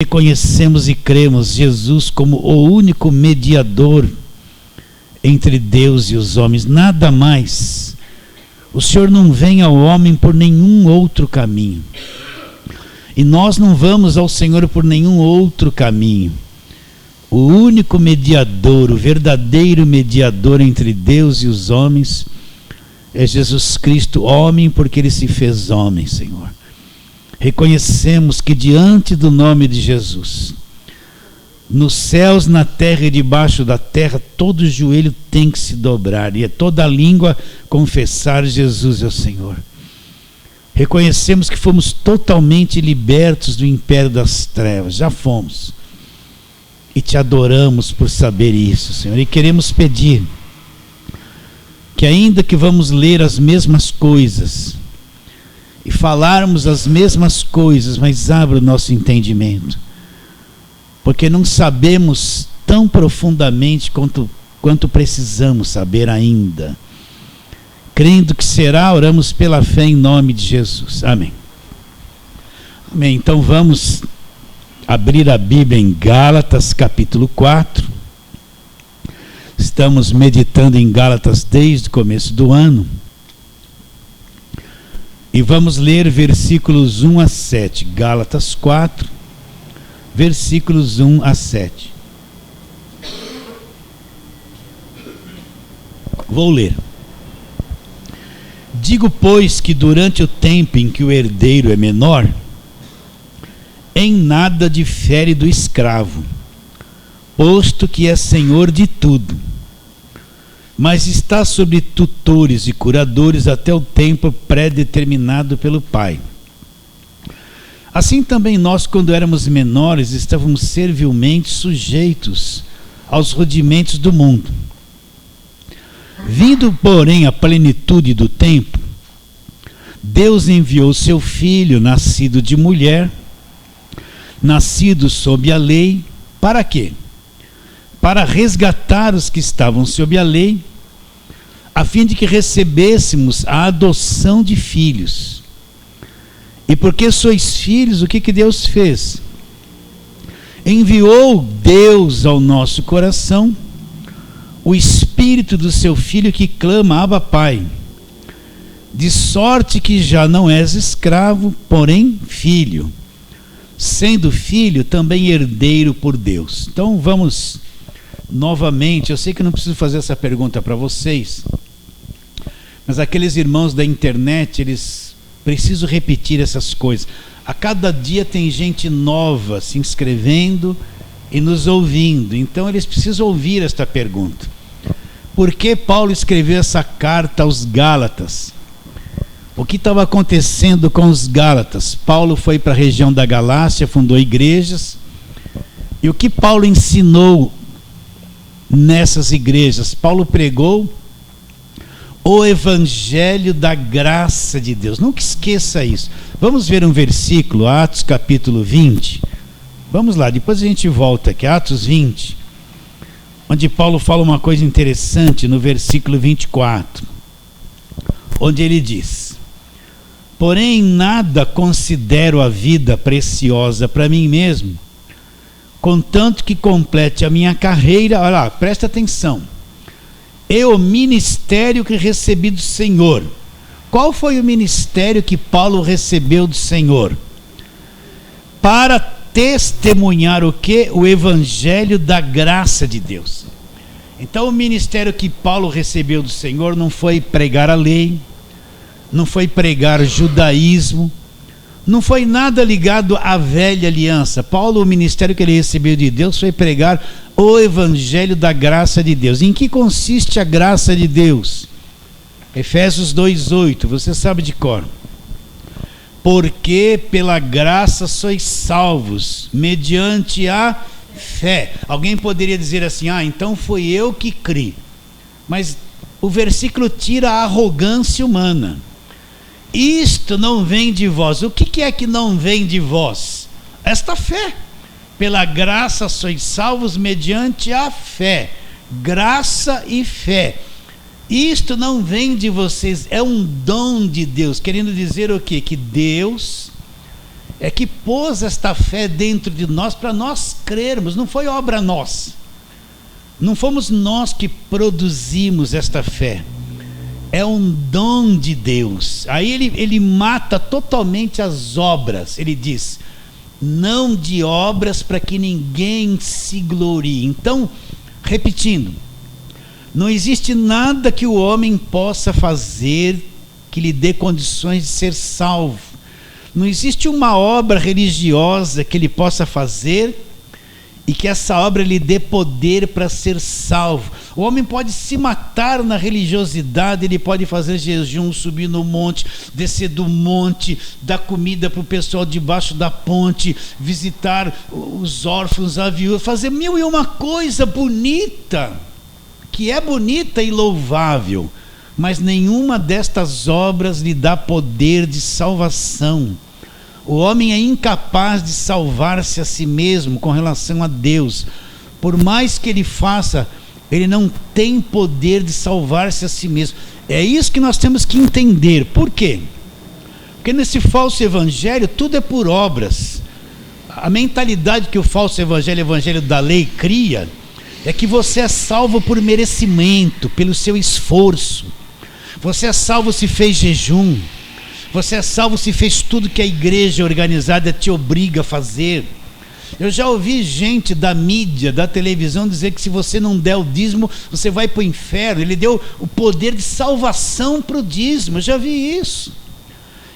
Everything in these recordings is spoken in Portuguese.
Reconhecemos e cremos Jesus como o único mediador entre Deus e os homens, nada mais. O Senhor não vem ao homem por nenhum outro caminho. E nós não vamos ao Senhor por nenhum outro caminho. O único mediador, o verdadeiro mediador entre Deus e os homens é Jesus Cristo, homem, porque Ele se fez homem, Senhor. Reconhecemos que diante do nome de Jesus, nos céus, na terra e debaixo da terra, todo joelho tem que se dobrar e toda língua confessar Jesus é o Senhor. Reconhecemos que fomos totalmente libertos do império das trevas, já fomos. E te adoramos por saber isso, Senhor. E queremos pedir que, ainda que vamos ler as mesmas coisas e falarmos as mesmas coisas, mas abra o nosso entendimento, porque não sabemos tão profundamente quanto precisamos saber ainda. Crendo que será, oramos pela fé em nome de Jesus. Amém. Amém. Então vamos abrir a Bíblia em Gálatas capítulo 4. Estamos meditando em Gálatas desde o começo do ano. E vamos ler versículos 1 a 7. Gálatas 4, versículos 1 a 7. Vou ler. Digo, pois, que durante o tempo em que o herdeiro é menor, em nada difere do escravo, posto que é senhor de tudo, mas está sobre tutores e curadores até o tempo pré-determinado pelo Pai. Assim também nós, quando éramos menores, estávamos servilmente sujeitos aos rudimentos do mundo. Vindo, porém, a plenitude do tempo, Deus enviou seu Filho, nascido de mulher, nascido sob a lei, para quê? Para resgatar os que estavam sob a lei, a fim de que recebêssemos a adoção de filhos. E porque sois filhos, o que Deus fez? Enviou Deus ao nosso coração o Espírito do seu Filho que clama, Abba, Pai. De sorte que já não és escravo, porém filho. Sendo filho, também herdeiro por Deus. Então vamos novamente, eu sei que não preciso fazer essa pergunta para vocês, mas aqueles irmãos da internet, eles precisam repetir essas coisas. A cada dia tem gente nova se inscrevendo e nos ouvindo, então eles precisam ouvir esta pergunta. Por que Paulo escreveu essa carta aos Gálatas? O que estava acontecendo com os Gálatas? Paulo foi para a região da Galácia, fundou igrejas, e o que Paulo ensinou nessas igrejas? Paulo pregou o evangelho da graça de Deus. Nunca esqueça isso. Vamos ver um versículo, Atos capítulo 20. Vamos lá, depois a gente volta aqui, Atos 20, onde Paulo fala uma coisa interessante no versículo 24, onde ele diz: porém nada considero a vida preciosa para mim mesmo, contanto que complete a minha carreira. Olha lá, presta atenção. E o ministério que recebi do Senhor. Qual foi o ministério que Paulo recebeu do Senhor? Para testemunhar o quê? O evangelho da graça de Deus. Então o ministério que Paulo recebeu do Senhor não foi pregar a lei, não foi pregar judaísmo, não foi nada ligado à velha aliança. Paulo, o ministério que ele recebeu de Deus foi pregar o evangelho da graça de Deus. Em que consiste a graça de Deus? Efésios 2:8, você sabe de cor. Porque pela graça sois salvos, mediante a fé. Alguém poderia dizer assim, então foi eu que criei. Mas o versículo tira a arrogância humana. Isto não vem de vós. O que é que não vem de vós? Esta fé. Pela graça sois salvos mediante a fé. Graça e fé. Isto não vem de vocês, é um dom de Deus. Querendo dizer o quê? Que Deus é que pôs esta fé dentro de nós para nós crermos. Não foi obra nossa, não fomos nós que produzimos esta fé, é um dom de Deus. Aí ele mata totalmente as obras. Ele diz: não de obras para que ninguém se glorie. Então, repetindo, não existe nada que o homem possa fazer que lhe dê condições de ser salvo. Não existe uma obra religiosa que ele possa fazer e que essa obra lhe dê poder para ser salvo. O homem pode se matar na religiosidade, ele pode fazer jejum, subir no monte, descer do monte, dar comida para o pessoal debaixo da ponte, visitar os órfãos, a viúva, fazer mil e uma coisa bonita, que é bonita e louvável, mas nenhuma destas obras lhe dá poder de salvação. O homem é incapaz de salvar-se a si mesmo com relação a Deus. Por mais que ele faça, ele não tem poder de salvar-se a si mesmo. É isso que nós temos que entender. Por quê? Porque nesse falso evangelho tudo é por obras. A mentalidade que o falso evangelho, o evangelho da lei, cria é que você é salvo por merecimento, pelo seu esforço. Você é salvo se fez jejum. Você é salvo se fez tudo que a igreja organizada te obriga a fazer. Eu já ouvi gente da mídia, da televisão, dizer que se você não der o dízimo, você vai para o inferno. Ele deu o poder de salvação para o dízimo. Eu já vi isso.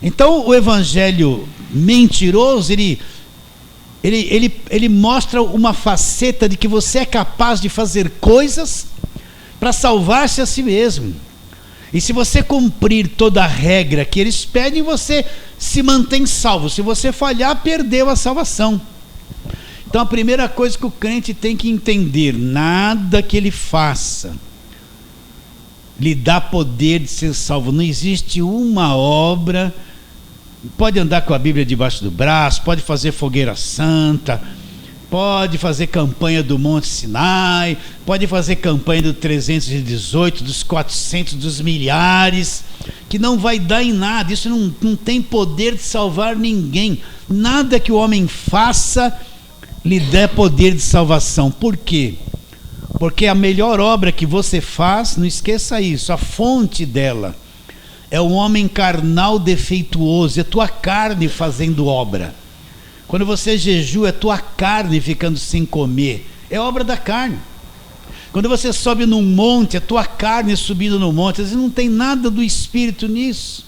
Então o evangelho mentiroso, ele mostra uma faceta de que você é capaz de fazer coisas para salvar-se a si mesmo. E se você cumprir toda a regra que eles pedem, você se mantém salvo. Se você falhar, perdeu a salvação. Então a primeira coisa que o crente tem que entender: nada que ele faça lhe dá poder de ser salvo. Não existe uma obra. Pode andar com a Bíblia debaixo do braço, pode fazer fogueira santa, pode fazer campanha do Monte Sinai, pode fazer campanha do 318, dos 400, dos milhares, que não vai dar em nada. Isso não tem poder de salvar ninguém. Nada que o homem faça lhe dê poder de salvação. Por quê? Porque a melhor obra que você faz, não esqueça isso, a fonte dela é o homem carnal defeituoso, é tua carne fazendo obra. Quando você jejua, é tua carne ficando sem comer, é obra da carne. Quando você sobe num monte, é tua carne subindo no monte. Às vezes não tem nada do Espírito nisso.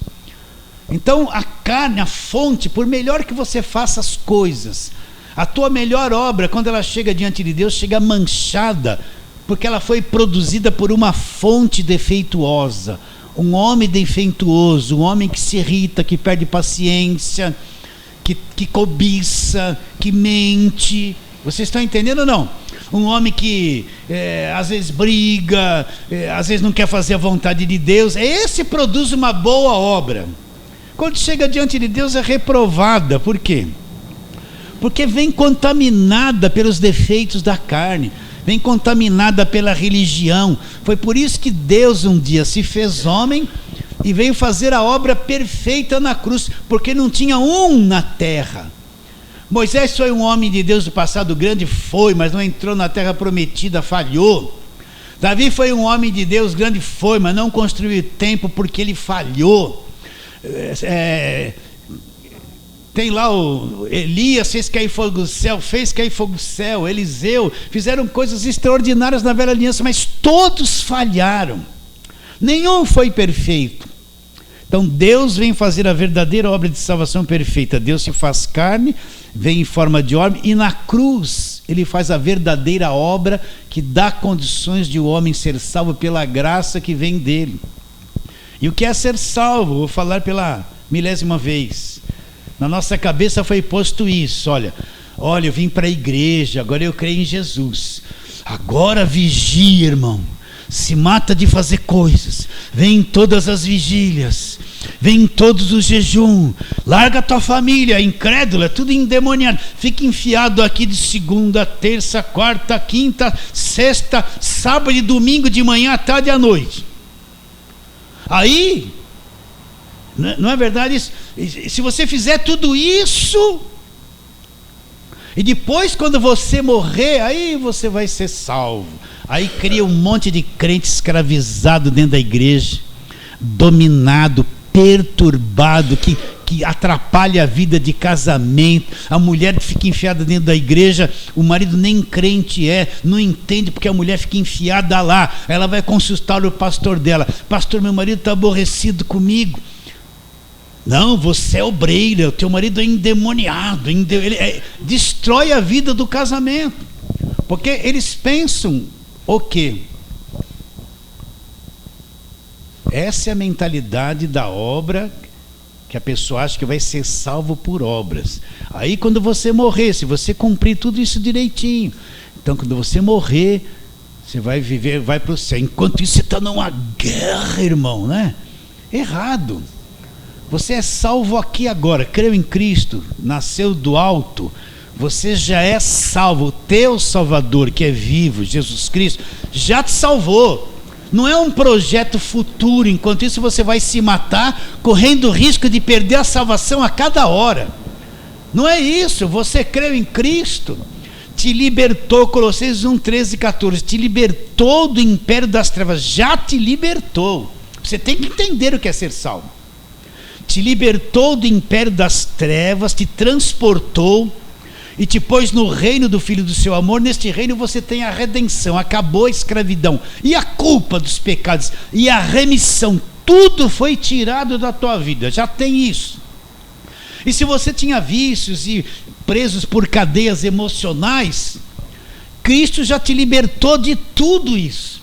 Então a carne, a fonte, por melhor que você faça as coisas, a tua melhor obra, quando ela chega diante de Deus, chega manchada, porque ela foi produzida por uma fonte defeituosa. Um homem defeituoso, um homem que se irrita, que perde paciência, que cobiça, que mente. Vocês estão entendendo ou não? Um homem que às vezes briga, às vezes não quer fazer a vontade de Deus. Esse produz uma boa obra. Quando chega diante de Deus é reprovada. Por quê? Porque vem contaminada pelos defeitos da carne, vem contaminada pela religião. Foi por isso que Deus um dia se fez homem e veio fazer a obra perfeita na cruz, porque não tinha um na terra. Moisés foi um homem de Deus do passado grande, foi, mas não entrou na terra prometida, falhou. Davi foi um homem de Deus grande, foi, mas não construiu templo porque ele falhou. Tem lá o Elias, fez cair fogo do céu, Eliseu, fizeram coisas extraordinárias na velha aliança, mas todos falharam, nenhum foi perfeito. Então Deus vem fazer a verdadeira obra de salvação perfeita. Deus se faz carne, vem em forma de homem, e na cruz ele faz a verdadeira obra que dá condições de o homem ser salvo pela graça que vem dele. E o que é ser salvo? Vou falar pela 1000ª vez. Na nossa cabeça foi posto isso: olha, eu vim para a igreja, agora eu creio em Jesus. Agora vigia, irmão, se mata de fazer coisas, vem em todas as vigílias, vem em todos os jejum, larga a tua família incrédula, tudo endemoniado, fica enfiado aqui de segunda, terça, quarta, quinta, sexta, sábado e domingo, de manhã à tarde e à noite. Aí Não é verdade isso? E se você fizer tudo isso, e depois quando você morrer, aí você vai ser salvo. Aí cria um monte de crente escravizado dentro da igreja, dominado, perturbado, que atrapalha a vida de casamento. A mulher que fica enfiada dentro da igreja, o marido nem crente não entende porque a mulher fica enfiada lá. Ela vai consultar o pastor dela: pastor, meu marido está aborrecido comigo. Não, você é obreira, o teu marido é endemoniado, destrói a vida do casamento, porque eles pensam o quê? Essa é a mentalidade da obra, que a pessoa acha que vai ser salvo por obras. Aí quando você morrer, se você cumprir tudo isso direitinho, então quando você morrer, você vai viver, vai para o céu. Enquanto isso você está numa guerra, irmão, né? Errado. Você é salvo aqui agora, creu em Cristo, nasceu do alto, você já é salvo. O teu Salvador, que é vivo, Jesus Cristo, já te salvou. Não é um projeto futuro, enquanto isso você vai se matar, correndo o risco de perder a salvação a cada hora. Não é isso. Você creu em Cristo, te libertou, Colossenses 1, 13 e 14, te libertou do império das trevas, já te libertou. Você tem que entender o que é ser salvo. Te libertou do império das trevas, te transportou e te pôs no reino do Filho do seu amor. Neste reino você tem a redenção, acabou a escravidão e a culpa dos pecados e a remissão. Tudo foi tirado da tua vida, já tem isso. E se você tinha vícios e presos por cadeias emocionais, Cristo já te libertou de tudo isso.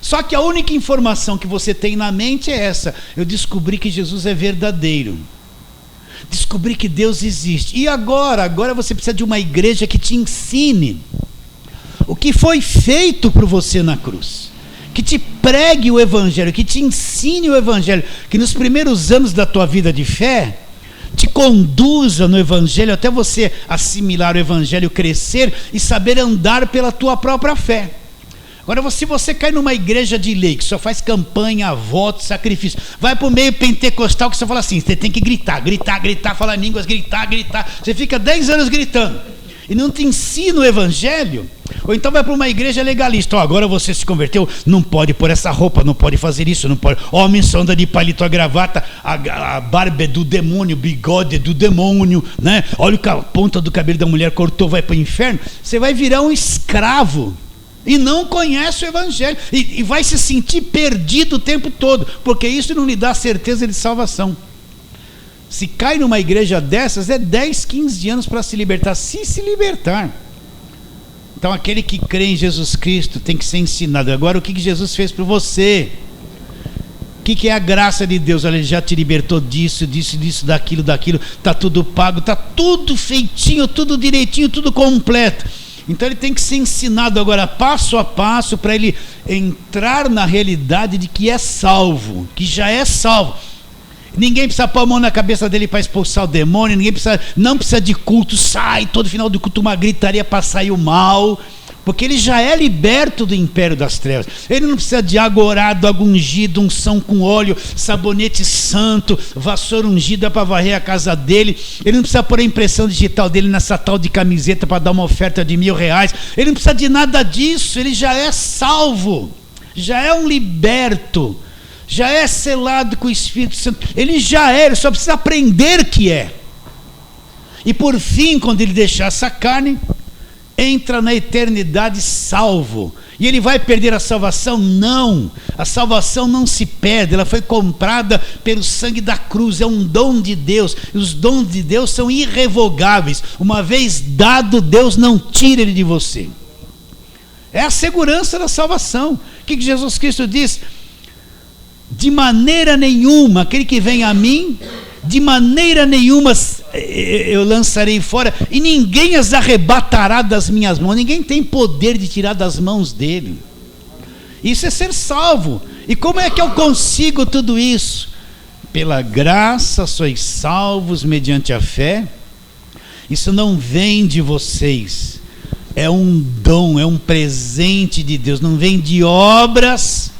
Só que a única informação que você tem na mente é essa: eu descobri que Jesus é verdadeiro, descobri que Deus existe. E agora você precisa de uma igreja que te ensine o que foi feito por você na cruz, que te pregue o evangelho, que te ensine o evangelho, que nos primeiros anos da tua vida de fé te conduza no evangelho até você assimilar o evangelho, crescer e saber andar pela tua própria fé. Agora, se você cai numa igreja de lei, que só faz campanha, voto, sacrifício, vai para o meio pentecostal que você fala assim, você tem que gritar, falar línguas, gritar, você fica 10 anos gritando, e não te ensina o evangelho. Ou então vai para uma igreja legalista: agora você se converteu, não pode pôr essa roupa, não pode fazer isso, não pode. Homem só anda de paletó, a gravata, a barba é do demônio, o bigode é do demônio, né? Olha a ponta do cabelo da mulher, cortou, vai para o inferno. Você vai virar um escravo e não conhece o evangelho, e vai se sentir perdido o tempo todo, porque isso não lhe dá certeza de salvação. Se cai numa igreja dessas, é 10, 15 anos para se libertar, se libertar. Então aquele que crê em Jesus Cristo tem que ser ensinado. Agora, o que Jesus fez por você? O que é a graça de Deus? Olha, ele já te libertou disso, daquilo, está tudo pago, está tudo feitinho, tudo direitinho, tudo completo. Então ele tem que ser ensinado agora passo a passo, para ele entrar na realidade de que é salvo, que já é salvo. Ninguém precisa pôr a mão na cabeça dele para expulsar o demônio, não precisa de culto, sai todo final do culto uma gritaria para sair o mal, porque ele já é liberto do império das trevas. Ele não precisa de agorado, água ungida, unção com óleo, sabonete santo, vassoura ungida para varrer a casa dele. Ele não precisa pôr a impressão digital dele nessa tal de camiseta para dar uma oferta de R$1.000. Ele não precisa de nada disso. Ele já é salvo, já é um liberto, já é selado com o Espírito Santo. Ele só precisa aprender que é. E por fim, quando ele deixar essa carne, entra na eternidade salvo. E ele vai perder a salvação? Não, a salvação não se perde, ela foi comprada pelo sangue da cruz, é um dom de Deus, e os dons de Deus são irrevogáveis. Uma vez dado, Deus não tira ele de você. É a segurança da salvação. O que Jesus Cristo diz? De maneira nenhuma, aquele que vem a mim, de maneira nenhuma eu lançarei fora, e ninguém as arrebatará das minhas mãos. Ninguém tem poder de tirar das mãos dele. Isso é ser salvo. E como é que eu consigo tudo isso? Pela graça sois salvos mediante a fé. Isso não vem de vocês, é um dom, é um presente de Deus, não vem de obras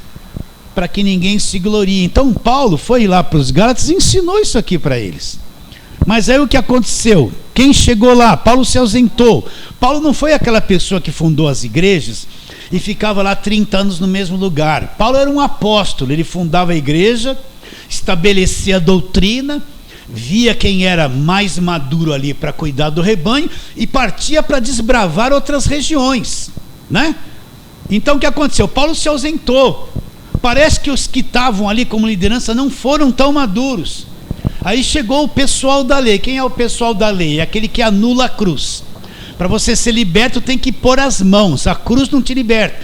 para que ninguém se glorie. Então Paulo foi lá para os Gálatas e ensinou isso aqui para eles. Mas aí o que aconteceu? Quem chegou lá? Paulo se ausentou. Paulo não foi aquela pessoa que fundou as igrejas e ficava lá 30 anos no mesmo lugar. Paulo era um apóstolo, ele fundava a igreja, estabelecia a doutrina, via quem era mais maduro ali para cuidar do rebanho e partia para desbravar outras regiões, né? Então o que aconteceu? Paulo se ausentou. Parece que os que estavam ali como liderança não foram tão maduros. Aí chegou o pessoal da lei. Quem é o pessoal da lei? É aquele que anula a cruz. Para você ser liberto tem que pôr as mãos. A cruz não te liberta.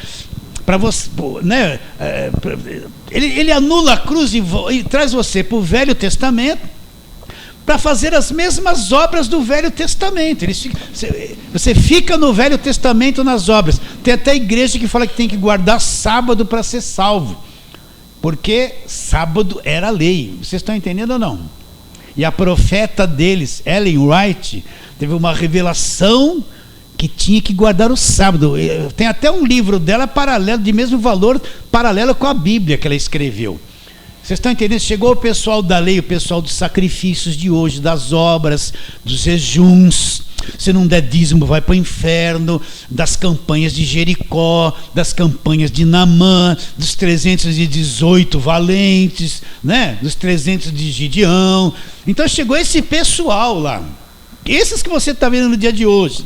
Para você, né? Ele anula a cruz e traz você para o Velho Testamento para fazer as mesmas obras do Velho Testamento. Você fica no Velho Testamento nas obras. Tem até igreja que fala que tem que guardar sábado para ser salvo, porque sábado era lei. Vocês estão entendendo ou não? E a profeta deles, Ellen White, teve uma revelação que tinha que guardar o sábado. Tem até um livro dela paralelo, de mesmo valor, paralelo com a Bíblia que ela escreveu. Vocês estão entendendo? Chegou o pessoal da lei, o pessoal dos sacrifícios de hoje, das obras, dos jejuns. Se não der dízimo, vai para o inferno. Das campanhas de Jericó, das campanhas de Naamã, dos 318 valentes, né? Dos 300 de Gideão. Então chegou esse pessoal lá, esses que você está vendo no dia de hoje,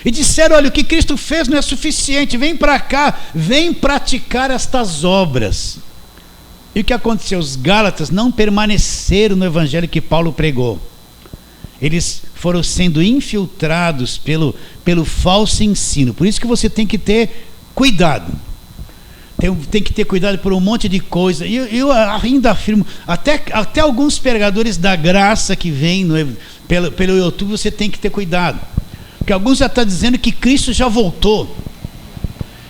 e disseram: olha, o que Cristo fez não é suficiente, vem para cá, vem praticar estas obras. E o que aconteceu? Os Gálatas não permaneceram no evangelho que Paulo pregou. Eles foram sendo infiltrados pelo falso ensino. Por isso que você tem que ter cuidado. Tem que ter cuidado por um monte de coisa. E eu ainda afirmo, até alguns pregadores da graça que vêm pelo YouTube, você tem que ter cuidado. Porque alguns já estão dizendo que Cristo já voltou.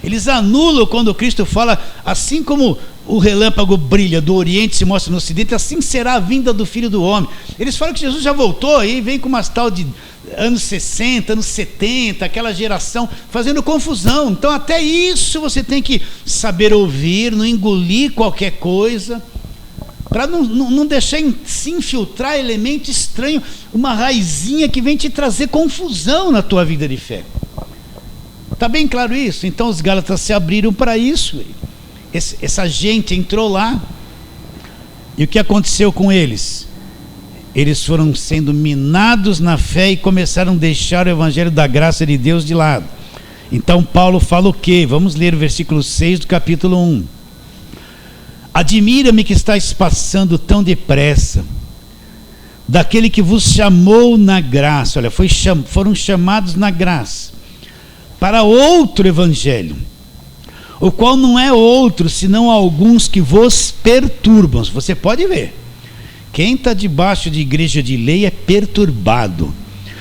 Eles anulam quando Cristo fala, assim como o relâmpago brilha do Oriente se mostra no Ocidente, assim será a vinda do Filho do Homem. Eles falam que Jesus já voltou e vem com umas tal de anos 60, anos 70, aquela geração fazendo confusão. Então até isso você tem que saber ouvir, não engolir qualquer coisa, para não deixar se infiltrar elemento estranho, uma raizinha que vem te trazer confusão na tua vida de fé. Está bem claro isso? Então os Gálatas se abriram para isso. Essa gente entrou lá, e o que aconteceu com eles? Eles foram sendo minados na fé e começaram a deixar o evangelho da graça de Deus de lado. Então Paulo fala o quê? Vamos ler o versículo 6 do capítulo 1. Admira-me que estáis passando tão depressa daquele que vos chamou na graça. Olha, foram chamados na graça para outro evangelho, o qual não é outro senão alguns que vos perturbam. Você pode ver, quem está debaixo de igreja de lei é perturbado,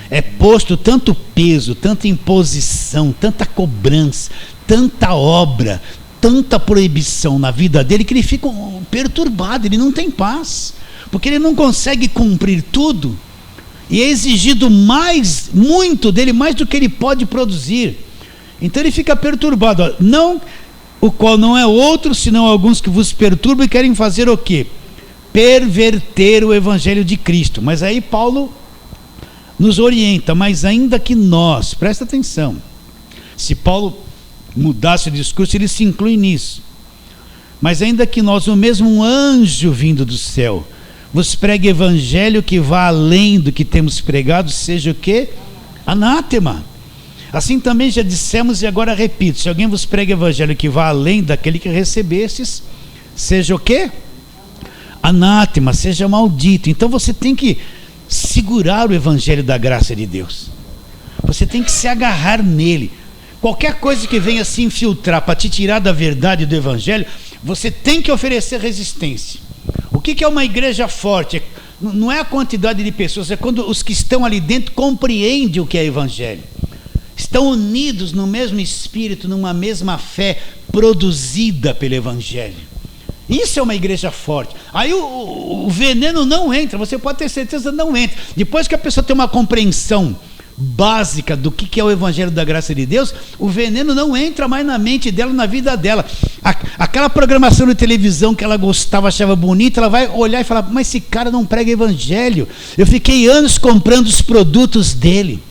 é posto tanto peso, tanta imposição, tanta cobrança, tanta obra, tanta proibição na vida dele, que ele fica perturbado, ele não tem paz, porque ele não consegue cumprir tudo, e é exigido muito dele, mais do que ele pode produzir. Então ele fica perturbado. Não, o qual não é outro senão alguns que vos perturbam e querem fazer o quê? Perverter o evangelho de Cristo. Mas aí Paulo nos orienta, mas ainda que nós, presta atenção, se Paulo mudasse o discurso, ele se inclui nisso, mas ainda que nós, o mesmo anjo vindo do céu, vos pregue evangelho que vá além do que temos pregado, seja o quê? Anátema. Assim também já dissemos e agora repito: se alguém vos prega evangelho que vá além daquele que recebestes, seja o quê? Anátema, seja maldito. Então você tem que segurar o evangelho da graça de Deus, você tem que se agarrar nele. Qualquer coisa que venha se infiltrar para te tirar da verdade do evangelho, você tem que oferecer resistência. O que é uma igreja forte? Não é a quantidade de pessoas, é quando os que estão ali dentro compreendem o que é evangelho, estão unidos no mesmo espírito, numa mesma fé produzida pelo evangelho. Isso é uma igreja forte. Aí o veneno não entra, você pode ter certeza, não entra. Depois que a pessoa tem uma compreensão básica do que é o Evangelho da Graça de Deus, o veneno não entra mais na mente dela, na vida dela. Aquela programação de televisão que ela gostava, achava bonita, ela vai olhar e falar: mas esse cara não prega Evangelho. Eu fiquei anos comprando os produtos dele,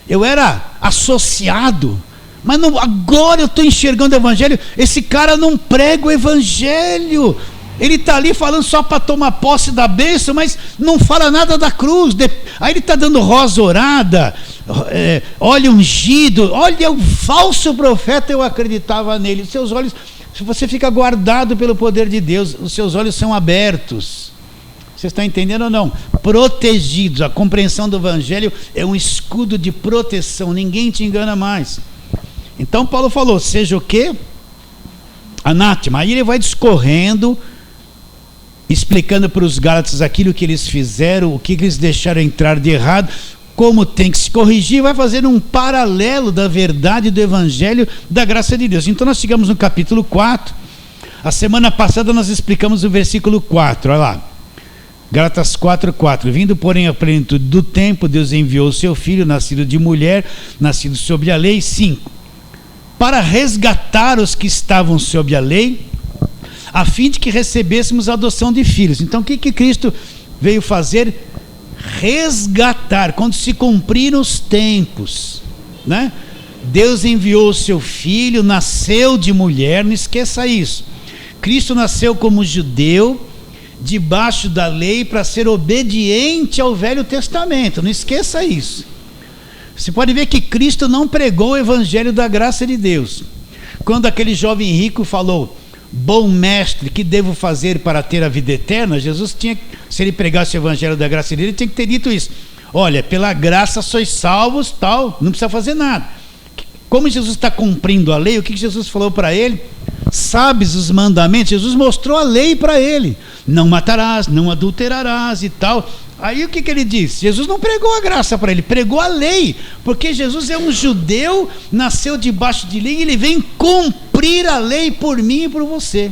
eu era associado, mas não, agora eu estou enxergando o Evangelho. Esse cara não prega o Evangelho. Ele está ali falando só para tomar posse da bênção, mas não fala nada da cruz. Aí ele está dando rosa orada, óleo ungido. Olha, o falso profeta, eu acreditava nele. Seus olhos, se você fica guardado pelo poder de Deus, os seus olhos são abertos. Você está entendendo ou não? Protegidos. A compreensão do Evangelho é um escudo de proteção. Ninguém te engana mais. Então Paulo falou: seja o quê? Anátema. Aí ele vai discorrendo, explicando para os Gálatas aquilo que eles fizeram, o que eles deixaram entrar de errado, como tem que se corrigir, vai fazer um paralelo da verdade do Evangelho da graça de Deus. Então nós chegamos no capítulo 4, a semana passada nós explicamos o versículo 4, olha lá, Gálatas 4:4, vindo porém à plenitude do tempo, Deus enviou o seu Filho, nascido de mulher, nascido sob a lei, 5, para resgatar os que estavam sob a lei, a fim de que recebêssemos a adoção de filhos. Então o que Cristo veio fazer? Resgatar, quando se cumpriram os tempos, né? Deus enviou o seu Filho, nasceu de mulher, não esqueça isso. Cristo nasceu como judeu, debaixo da lei, para ser obediente ao Velho Testamento, não esqueça isso. Você pode ver que Cristo não pregou o Evangelho da graça de Deus. Quando aquele jovem rico falou: bom mestre, que devo fazer para ter a vida eterna? Jesus tinha, se ele pregasse o Evangelho da graça dele, ele tinha que ter dito isso: olha, pela graça sois salvos, tal, não precisa fazer nada. Como Jesus está cumprindo a lei, o que Jesus falou para ele? Sabes os mandamentos? Jesus mostrou a lei para ele: não matarás, não adulterarás e tal. Aí o que ele disse? Jesus não pregou a graça para ele, pregou a lei, porque Jesus é um judeu, nasceu debaixo de lei, e ele vem cumprir a lei por mim e por você.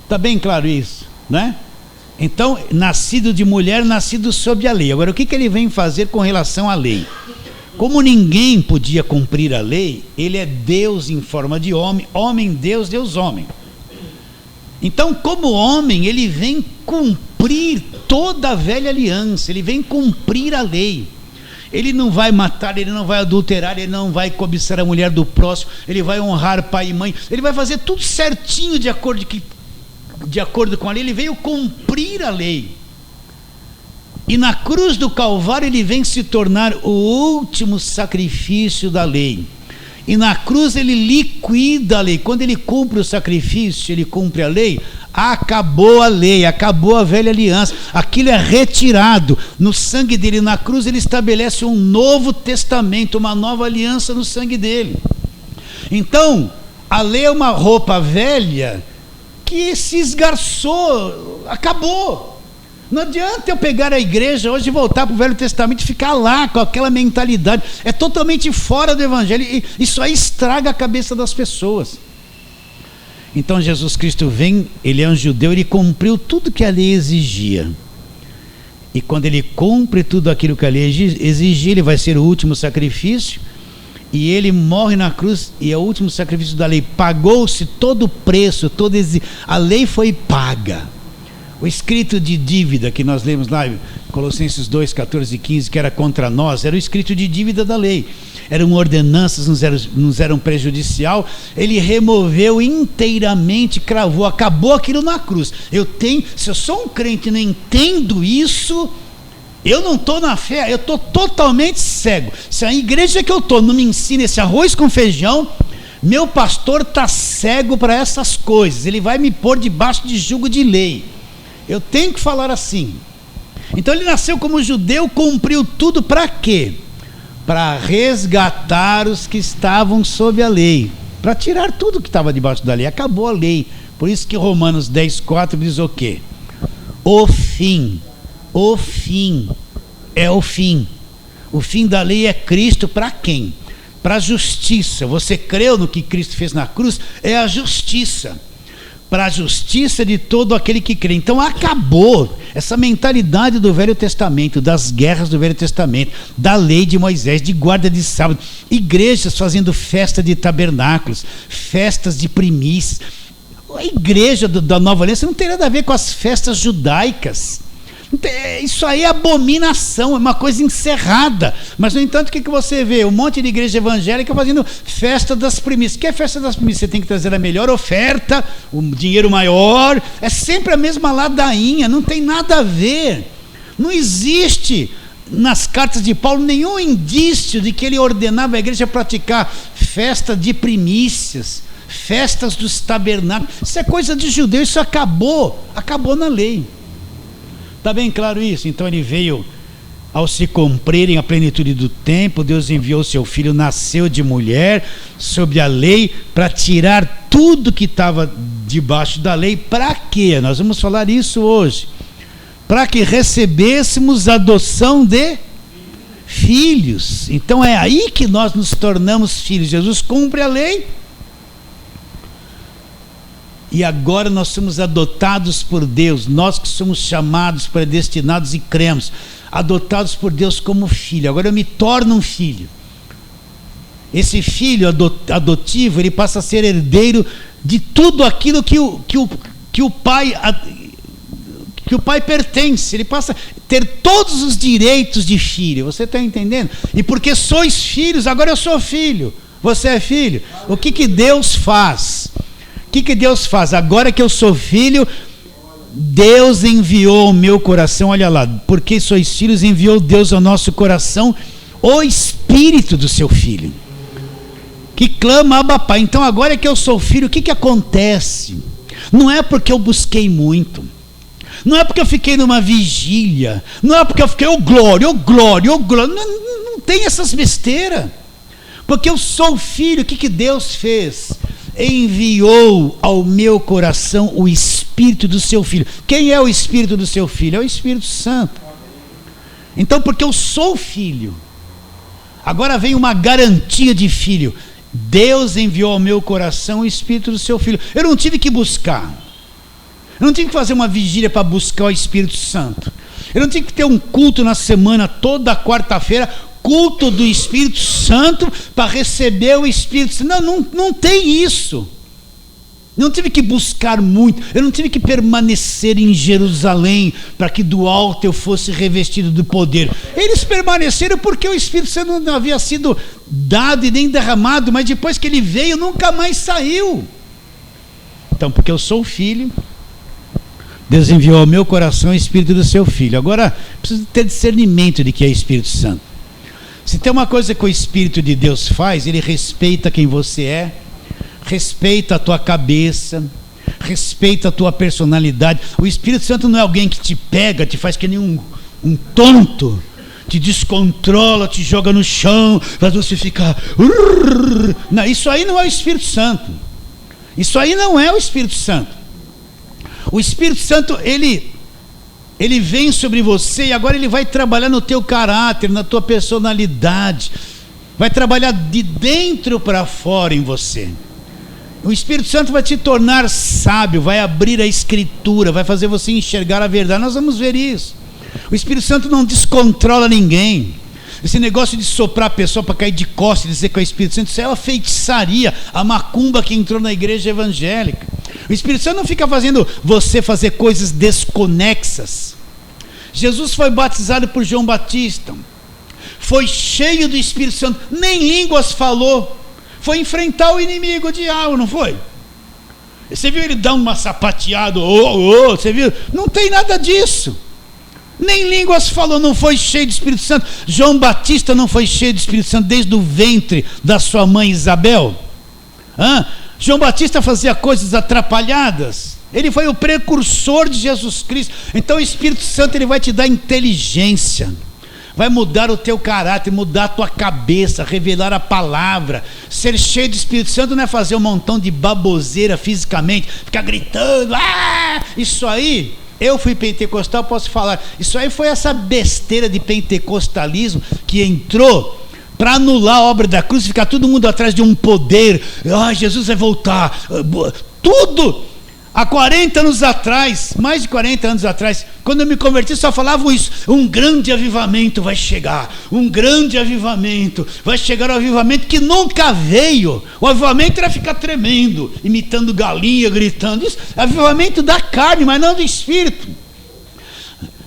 Está bem claro isso, né? Então, nascido de mulher, nascido sob a lei. Agora, o que ele vem fazer com relação à lei? Como ninguém podia cumprir a lei, ele é Deus em forma de homem, homem Deus, Deus homem. Então, como homem, ele vem cumprir toda a velha aliança, ele vem cumprir a lei. Ele não vai matar, ele não vai adulterar, ele não vai cobiçar a mulher do próximo, ele vai honrar pai e mãe, ele vai fazer tudo certinho de acordo com a lei. Ele veio cumprir a lei. E na cruz do Calvário ele vem se tornar o último sacrifício da lei. E na cruz ele liquida a lei. Quando ele cumpre o sacrifício, ele cumpre a lei, acabou a lei, acabou a velha aliança. Aquilo é retirado. No sangue dele, na cruz, ele estabelece um novo testamento, uma nova aliança no sangue dele. Então, a lei é uma roupa velha que se esgarçou, acabou. Não adianta eu pegar a igreja hoje e voltar para o Velho Testamento e ficar lá com aquela mentalidade. É totalmente fora do Evangelho, e isso aí estraga a cabeça das pessoas. Então Jesus Cristo vem, ele é um judeu, ele cumpriu tudo que a lei exigia. E quando ele cumpre tudo aquilo que a lei exigia, ele vai ser o último sacrifício, e ele morre na cruz, e é o último sacrifício da lei. Pagou-se todo o preço, a lei foi paga. O escrito de dívida que nós lemos lá, Colossenses 2, 14 e 15, que era contra nós, era o escrito de dívida da lei. Eram ordenanças, nos eram prejudicial. Ele removeu inteiramente, cravou, acabou aquilo na cruz. Se eu sou um crente e não entendo isso, eu não estou na fé, eu estou totalmente cego. Se a igreja que eu estou não me ensina esse arroz com feijão, meu pastor está cego para essas coisas. Ele vai me pôr debaixo de jugo de lei. Eu tenho que falar assim. Então ele nasceu como judeu, cumpriu tudo para quê? Para resgatar os que estavam sob a lei, para tirar tudo que estava debaixo da lei. Acabou a lei. Por isso que Romanos 10:4 diz o quê? O fim é o fim. O fim da lei é Cristo. Para quem? Para a justiça. Você creu no que Cristo fez na cruz? É a justiça. para a justiça de todo aquele que crê. Então acabou essa mentalidade do Velho Testamento, das guerras do Velho Testamento, da lei de Moisés, de guarda de sábado, igrejas fazendo festa de tabernáculos, festas de primícias. A igreja da Nova Aliança não tem nada a ver com as festas judaicas. Isso aí é abominação, é uma coisa encerrada. Mas, no entanto, o que você vê? Um monte de igreja evangélica fazendo festa das primícias. O que é festa das primícias? Você tem que trazer a melhor oferta, o dinheiro maior. É sempre a mesma ladainha, não tem nada a ver. Não existe nas cartas de Paulo nenhum indício de que ele ordenava a igreja a praticar festa de primícias, festas dos tabernáculos. Isso é coisa de judeu, isso acabou na lei. Está bem claro isso? Então ele veio, ao se cumprirem a plenitude do tempo, Deus enviou seu filho, nasceu de mulher, sob a lei, para tirar tudo que estava debaixo da lei. Para quê? Nós vamos falar isso hoje. Para que recebêssemos a adoção de filhos. Então é aí que nós nos tornamos filhos. Jesus cumpre a lei. E agora nós somos adotados por Deus, nós que somos chamados, predestinados e cremos, adotados por Deus como filho. Agora eu me torno um filho. Esse filho adotivo, ele passa a ser herdeiro de tudo aquilo que o pai pertence. Ele passa a ter todos os direitos de filho. Você está entendendo? E porque sois filhos, agora eu sou filho. Você é filho. O que Deus faz? O que Deus faz? Agora que eu sou filho, Deus enviou ao meu coração, olha lá, porque sois filhos, enviou Deus ao nosso coração o Espírito do seu Filho, que clama, Abba Pai. Então agora que eu sou filho, o que acontece? Não é porque eu busquei muito, não é porque eu fiquei numa vigília, não é porque eu fiquei, glória, não tem essas besteiras, porque eu sou filho. O que Deus fez? Enviou ao meu coração o Espírito do seu Filho. Quem é o Espírito do seu Filho? É o Espírito Santo. Então, porque eu sou filho, agora vem uma garantia de filho. Deus enviou ao meu coração o Espírito do seu Filho. Eu não tive que buscar, eu não tive que fazer uma vigília para buscar o Espírito Santo, eu não tive que ter um culto na semana, toda quarta-feira, culto do Espírito Santo, para receber o Espírito Santo. Não tem isso. Não tive que buscar muito, eu não tive que permanecer em Jerusalém para que do alto eu fosse revestido do poder. Eles permaneceram porque o Espírito Santo não havia sido dado e nem derramado, mas depois que ele veio nunca mais saiu. Então, porque eu sou filho, Deus enviou ao meu coração o Espírito do seu Filho. Agora preciso ter discernimento de que é Espírito Santo. Se tem uma coisa que o Espírito de Deus faz, ele respeita quem você é, respeita a tua cabeça, respeita a tua personalidade. O Espírito Santo não é alguém que te pega, te faz que nem um tonto, te descontrola, te joga no chão, faz você ficar... Não, isso aí não é o Espírito Santo. Isso aí não é o Espírito Santo. O Espírito Santo, ele vem sobre você e agora ele vai trabalhar no teu caráter, na tua personalidade, vai trabalhar de dentro para fora em você. O Espírito Santo vai te tornar sábio, vai abrir a Escritura, vai fazer você enxergar a verdade. Nós vamos ver isso. O Espírito Santo não descontrola ninguém. Esse negócio de soprar a pessoa para cair de costas e dizer que é o Espírito Santo, isso é uma feitiçaria, a macumba que entrou na igreja evangélica. O Espírito Santo não fica fazendo você fazer coisas desconexas. Jesus foi batizado por João Batista, foi cheio do Espírito Santo, nem línguas falou, foi enfrentar o inimigo, o diabo, não foi? Você viu ele dar uma sapateada, você viu? Não tem nada disso. Nem línguas falou, não foi cheio do Espírito Santo. João Batista não foi cheio do Espírito Santo desde o ventre da sua mãe Isabel. João Batista fazia coisas atrapalhadas. Ele foi o precursor de Jesus Cristo. Então o Espírito Santo ele vai te dar inteligência, vai mudar o teu caráter, mudar a tua cabeça, revelar a palavra. Ser cheio do Espírito Santo não é fazer um montão de baboseira fisicamente, ficar gritando, isso aí, eu fui pentecostal, posso falar, isso aí foi essa besteira de pentecostalismo que entrou para anular a obra da cruz, ficar todo mundo atrás de um poder. Jesus vai voltar, tudo. Há 40 anos atrás, mais de 40 anos atrás, quando eu me converti, só falavam isso: um grande avivamento vai chegar, um grande avivamento, vai chegar o avivamento que nunca veio. O avivamento era ficar tremendo, imitando galinha, gritando. Isso, avivamento da carne, mas não do espírito.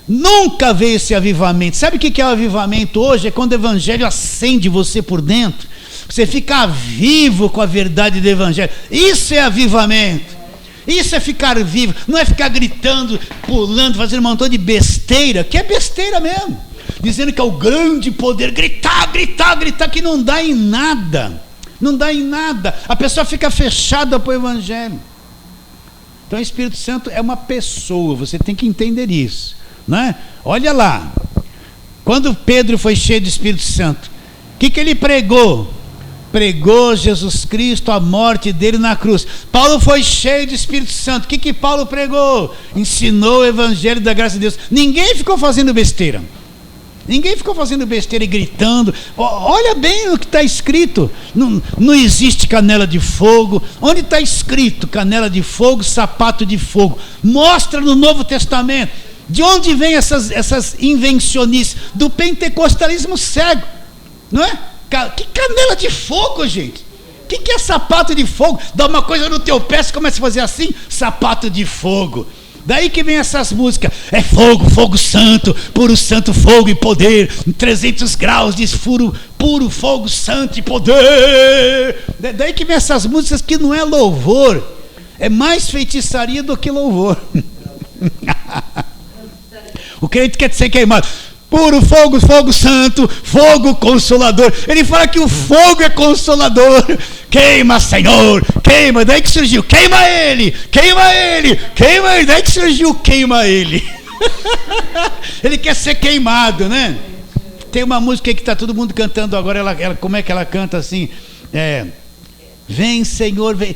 Nunca veio esse avivamento. Sabe o que é o avivamento hoje? É quando o evangelho acende você por dentro, você fica vivo com a verdade do evangelho. Isso é avivamento. Isso é ficar vivo, não é ficar gritando, pulando, fazendo um montão de besteira, que é besteira mesmo, dizendo que é o grande poder, gritar, que não dá em nada, a pessoa fica fechada para o evangelho. Então o Espírito Santo é uma pessoa, você tem que entender isso, não é? Olha lá, quando Pedro foi cheio do Espírito Santo, o que ele pregou? Pregou Jesus Cristo, a morte dele na cruz. Paulo foi cheio do Espírito Santo. O que Paulo pregou? Ensinou o evangelho da graça de Deus. Ninguém ficou fazendo besteira e gritando. Olha bem o que está escrito. Não existe canela de fogo. Onde está escrito canela de fogo, sapato de fogo? Mostra no Novo Testamento. De onde vem essas invencionices? Do pentecostalismo cego, não é? Que canela de fogo, gente? O que é sapato de fogo? Dá uma coisa no teu pé, você começa a fazer assim, sapato de fogo. Daí que vem essas músicas, é fogo, fogo santo, puro santo, fogo e poder, 300 graus de puro fogo santo e poder. Daí que vem essas músicas que não é louvor, é mais feitiçaria do que louvor. O crente quer ser queimado. Puro fogo, fogo santo, fogo consolador. Ele fala que o fogo é consolador. Queima, Senhor, queima. Daí que surgiu, queima ele. Daí que surgiu, queima ele. Ele quer ser queimado, né? Tem uma música aí que está todo mundo cantando agora. Ela, como é que ela canta assim? Vem, Senhor, vem,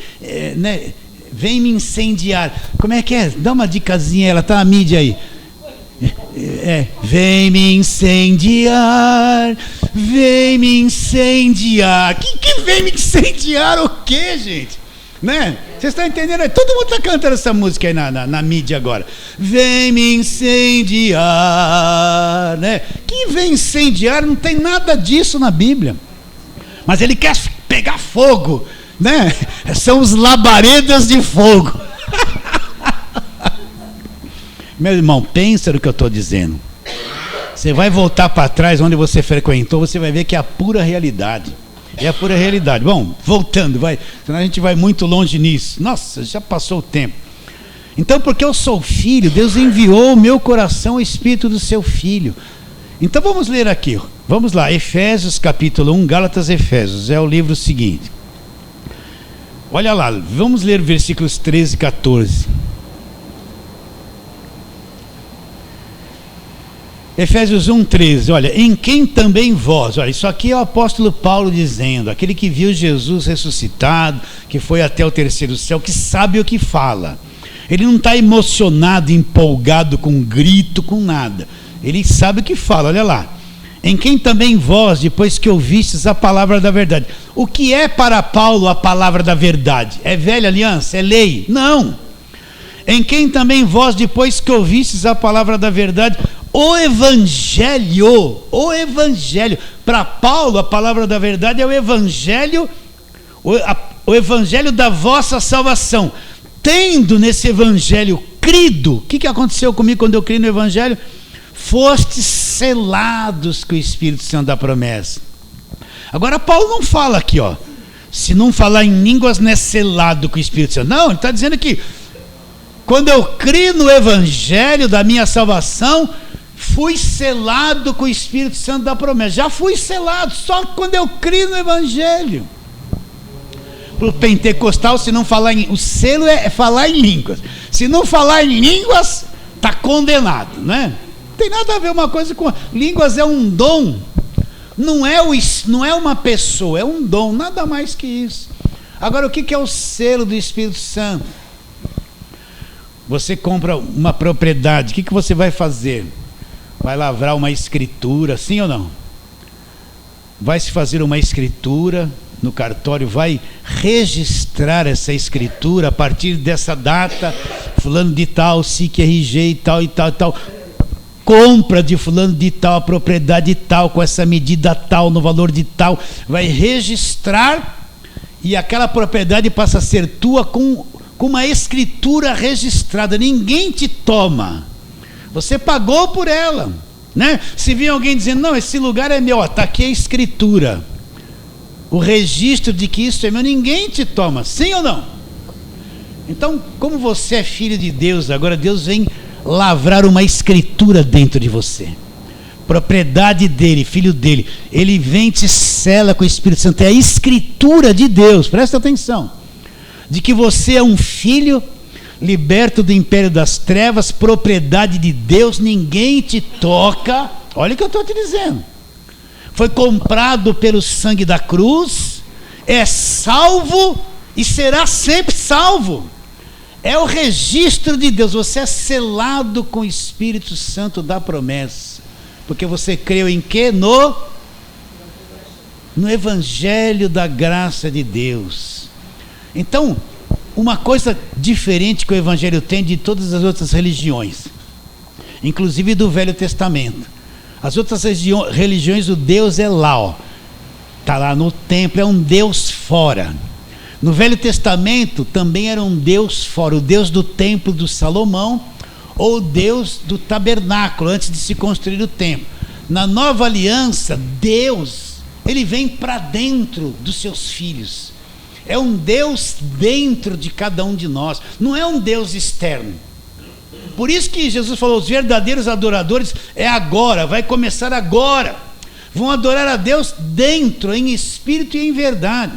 né? Vem me incendiar. Como é que é? Dá uma dicasinha, ela está na mídia aí. Vem me incendiar, vem me incendiar. Que vem me incendiar o quê, gente? Né? Vocês estão entendendo? Todo mundo está cantando essa música aí na mídia agora. Vem me incendiar, né? Que vem incendiar? Não tem nada disso na Bíblia. Mas ele quer pegar fogo, né? São os labaredas de fogo. Meu irmão, pensa no que eu estou dizendo. Você vai voltar para trás onde você frequentou, você vai ver que é a pura realidade. É a pura realidade. Bom, voltando, senão a gente vai muito longe nisso. Nossa, já passou o tempo. Então, porque eu sou filho, Deus enviou ao meu coração o Espírito do seu Filho. Então vamos ler aqui. Vamos lá, Efésios capítulo 1, Gálatas, Efésios. É o livro seguinte. Olha lá, vamos ler versículos 13 e 14. Efésios 1:13, olha, em quem também vós, olha, isso aqui é o apóstolo Paulo dizendo, aquele que viu Jesus ressuscitado, que foi até o terceiro céu, que sabe o que fala. Ele não está emocionado, empolgado com grito, com nada. Ele sabe o que fala, olha lá. Em quem também vós, depois que ouvistes a palavra da verdade. O que é para Paulo a palavra da verdade? É velha aliança? É lei? Não. Em quem também vós, depois que ouvistes a palavra da verdade, o evangelho, para Paulo a palavra da verdade é o evangelho, o evangelho da vossa salvação. Tendo nesse evangelho crido, o que aconteceu comigo quando eu criei no evangelho? Fostes selados com o Espírito Santo da promessa. Agora Paulo não fala aqui, ó, se não falar em línguas não é selado com o Espírito Santo. Não, ele está dizendo que quando eu criei no evangelho da minha salvação, fui selado com o Espírito Santo da promessa. Já fui selado, só quando eu criei no evangelho. Para o pentecostal, se não falar o selo é falar em línguas. Se não falar em línguas, está condenado, né? Não tem nada a ver uma coisa com... Línguas é um dom. Não é uma pessoa, é um dom, nada mais que isso. Agora, o que é o selo do Espírito Santo? Você compra uma propriedade, o que você vai fazer? Vai lavrar uma escritura, sim ou não? Vai se fazer uma escritura, no cartório, vai registrar essa escritura a partir dessa data, fulano de tal, SIC RG e tal e tal e tal, compra de fulano de tal, a propriedade tal, com essa medida tal, no valor de tal, vai registrar, e aquela propriedade passa a ser tua com uma escritura registrada. Ninguém te toma, você pagou por ela, né? Se vir alguém dizendo, não, esse lugar é meu, está aqui a escritura, o registro de que isso é meu, ninguém te toma, sim ou não? Então, como você é filho de Deus, agora Deus vem lavrar uma escritura dentro de você, propriedade dele, filho dele, ele vem e te sela com o Espírito Santo, é a escritura de Deus, presta atenção, de que você é um filho liberto do império das trevas, propriedade de Deus, ninguém te toca, olha o que eu estou te dizendo, foi comprado pelo sangue da cruz, é salvo e será sempre salvo. É o registro de Deus, você é selado com o Espírito Santo da promessa, porque você creu em quê? No Evangelho da graça de Deus. Então, uma coisa diferente que o Evangelho tem de todas as outras religiões, inclusive do Velho Testamento. As outras religiões, o Deus é lá, ó, está lá no templo, é um Deus fora. No Velho Testamento também era um Deus fora, o Deus do templo do Salomão, ou o Deus do tabernáculo, antes de se construir o templo. Na Nova Aliança, Deus, ele vem para dentro dos seus filhos. É um Deus dentro de cada um de nós, não é um Deus externo. Por isso que Jesus falou, os verdadeiros adoradores é agora, vai começar agora. Vão adorar a Deus dentro, em espírito e em verdade.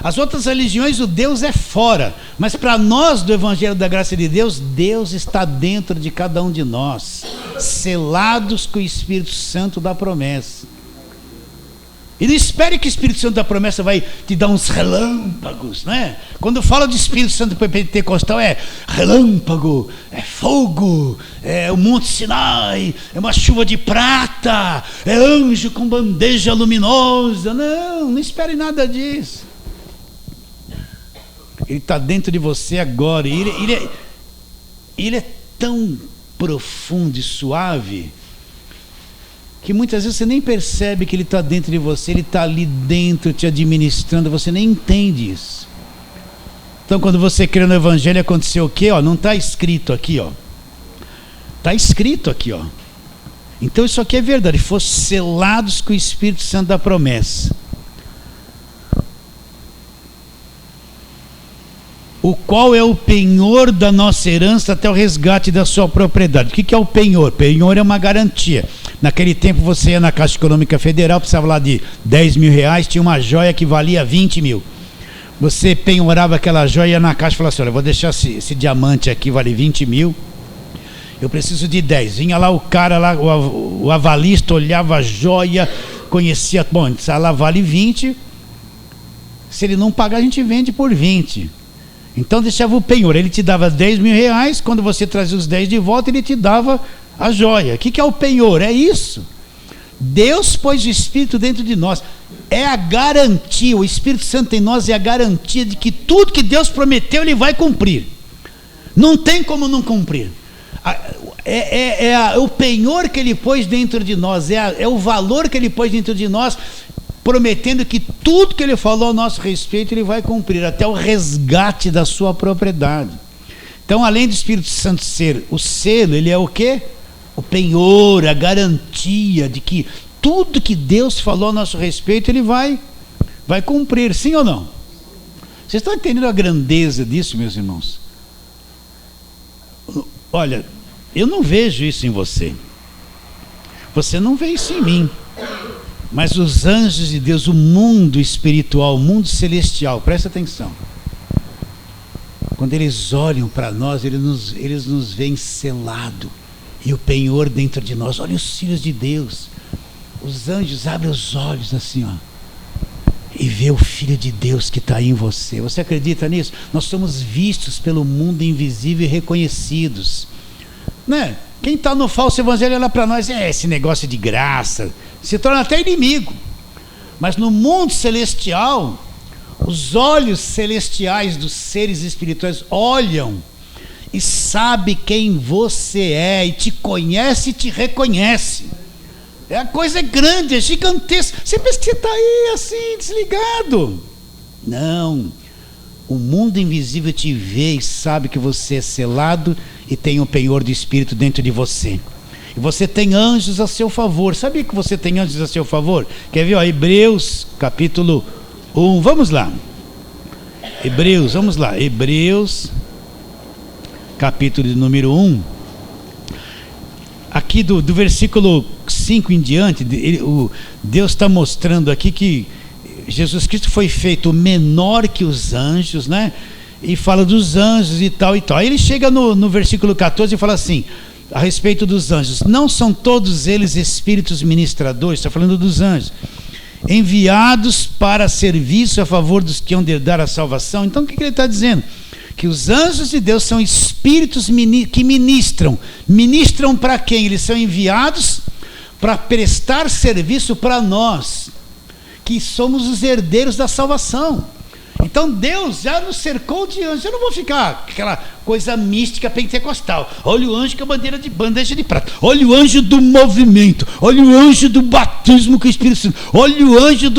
As outras religiões, o Deus é fora, mas para nós do Evangelho da Graça de Deus, Deus está dentro de cada um de nós, selados com o Espírito Santo da promessa. E não espere que o Espírito Santo da promessa vai te dar uns relâmpagos, né? Quando fala de Espírito Santo pentecostal, é relâmpago, é fogo, é o Monte Sinai, é uma chuva de prata, é anjo com bandeja luminosa. Não espere nada disso. Ele está dentro de você agora, e ele é tão profundo e suave, que muitas vezes você nem percebe que ele está dentro de você, ele está ali dentro te administrando, você nem entende isso. Então, quando você crê no Evangelho, aconteceu o quê? Não está escrito aqui, está escrito aqui, Então isso aqui é verdade, foram selados com o Espírito Santo da promessa, o qual é o penhor da nossa herança até o resgate da sua propriedade. O que é o penhor? Penhor é uma garantia. Naquele tempo você ia na Caixa Econômica Federal, precisava lá de 10 mil reais, tinha uma joia que valia 20 mil. Você penhorava aquela joia, ia na caixa e falava assim, olha, eu vou deixar esse diamante aqui, vale 20 mil, eu preciso de 10. Vinha lá o cara, lá, o avalista, olhava a joia, conhecia, bom, ela vale 20, se ele não pagar a gente vende por 20. Então deixava o penhor, ele te dava 10 mil reais, quando você trazia os 10 de volta, ele te dava a joia. O que é o penhor? É isso. Deus pôs o Espírito dentro de nós, é a garantia, o Espírito Santo em nós é a garantia de que tudo que Deus prometeu, ele vai cumprir. Não tem como não cumprir. O penhor que ele pôs dentro de nós, é o valor que ele pôs dentro de nós, prometendo que tudo que ele falou a nosso respeito, ele vai cumprir, até o resgate da sua propriedade. Então, além do Espírito Santo ser o selo, ele é o quê? O penhor, a garantia de que tudo que Deus falou a nosso respeito, ele vai cumprir, sim ou não? Vocês estão entendendo a grandeza disso, meus irmãos? Olha, eu não vejo isso em você, você não vê isso em mim, mas os anjos de Deus, o mundo espiritual, o mundo celestial, presta atenção, quando eles olham para nós, eles nos veem selado, e o penhor dentro de nós. Olha os filhos de Deus, os anjos abrem os olhos assim, e vê o Filho de Deus que está aí em você. Você acredita nisso? Nós somos vistos pelo mundo invisível e reconhecidos, né? Quem está no falso evangelho olha para nós, esse negócio de graça, se torna até inimigo. Mas no mundo celestial, Os olhos celestiais dos seres espirituais olham e sabe quem você é, e te conhece e te reconhece. A coisa é grande, é gigantesca. Você pensa que você está aí assim, desligado. Não. O mundo invisível te vê e sabe que você é selado e tem o penhor do Espírito dentro de você. E você tem anjos a seu favor. Sabia que você tem anjos a seu favor? Quer ver? Ó, Hebreus capítulo 1. Vamos lá. Hebreus, vamos lá. Hebreus capítulo de número 1. Aqui do versículo 5 em diante, Deus está mostrando aqui que Jesus Cristo foi feito menor que os anjos, né? E fala dos anjos e tal e tal. Aí ele chega no versículo 14 e fala assim, a respeito dos anjos: não são todos eles espíritos ministradores? Está falando dos anjos, enviados para serviço a favor dos que hão de herdar a salvação. Então o que ele está dizendo? Que os anjos de Deus são espíritos que ministram. Ministram para quem? Eles são enviados para prestar serviço para nós, que somos os herdeiros da salvação. Então Deus já nos cercou de anjos. Eu não vou ficar aquela coisa mística pentecostal. Olha o anjo com a bandeja de prata. Olha o anjo do movimento. Olha o anjo do batismo com o Espírito Santo. Olha o anjo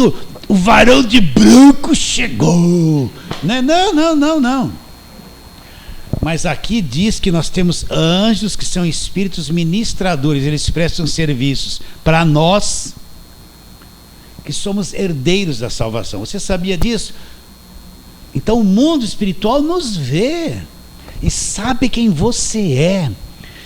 o varão de branco chegou. Não. Mas aqui diz que nós temos anjos que são espíritos ministradores. Eles prestam serviços para nós, que somos herdeiros da salvação. Você sabia disso? Então o mundo espiritual nos vê e sabe quem você é,